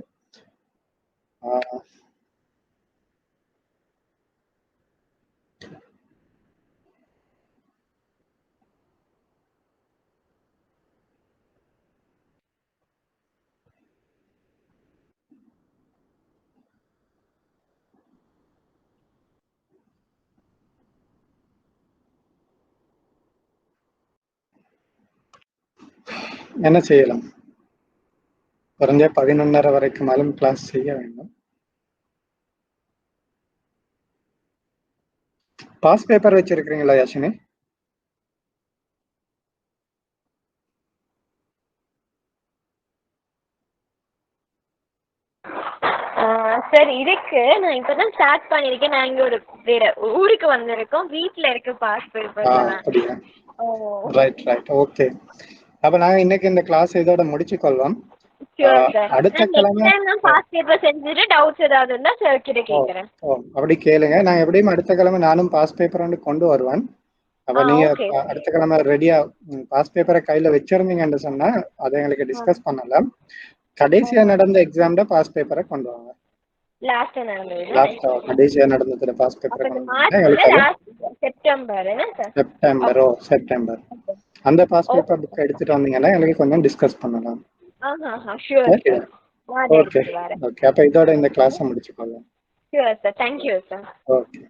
என்ன செய்யலாம்? குறைஞ்ச 11:30 வரைக்கும் மேலும் கிளாஸ் செய்ய வேண்டும். பாஸ் பேப்பர் வச்சிருக்கீங்களா யாஷினி?
சார் இருக்கு. நான் இப்பதான் ஸ்டார்ட் பண்ணிருக்கேன். நான் இங்க ஒரு வேற ஊருக்கு வந்திருக்கோம். வீட்ல இருக்கு பாஸ் பேப்பர்.
அப்படியா? Right right, okay. அப்ப நாங்க இன்னைக்கு இந்த கிளாஸ் இதோட முடிச்சுக்கொள்வோம். அடுத்த கிழமை
பாஸ் பேப்பர் செஞ்சுட்டு டவுட்ஸ் ஏதாவது இருந்தா சார் கிட்ட கேக்குறேன்.
அப்படி கேளுங்க. நான் எப்படியும் அடுத்த கிழமை நானும் பாஸ் பேப்பர் வந்து கொண்டு வருவேன். அப்ப நீங்க அடுத்த கிழமை ரெடியா பாஸ் பேப்பரை கையில வச்சிருந்தீங்கன்னு சொன்னா அதை எங்களுக்கு டிஸ்கஸ் பண்ணலாம். கடைசியா நடந்த எக்ஸாம்ல பாஸ் பேப்பரை கொண்டு வாங்க. கடைசியா நடந்ததுல பாஸ் பேப்பரை செப்டம்பர் அந்த பாஸ் பேப்பர் புக் எடுத்துட்டு வந்தீங்கன்னா எங்களுக்கு கொஞ்சம் டிஸ்கஸ் பண்ணலாம். ஓகே ஓகே, அப்ப இதோட இந்த கிளாஸ் முடிச்சுக்கோங்க.
Thank you sir. ஓகே.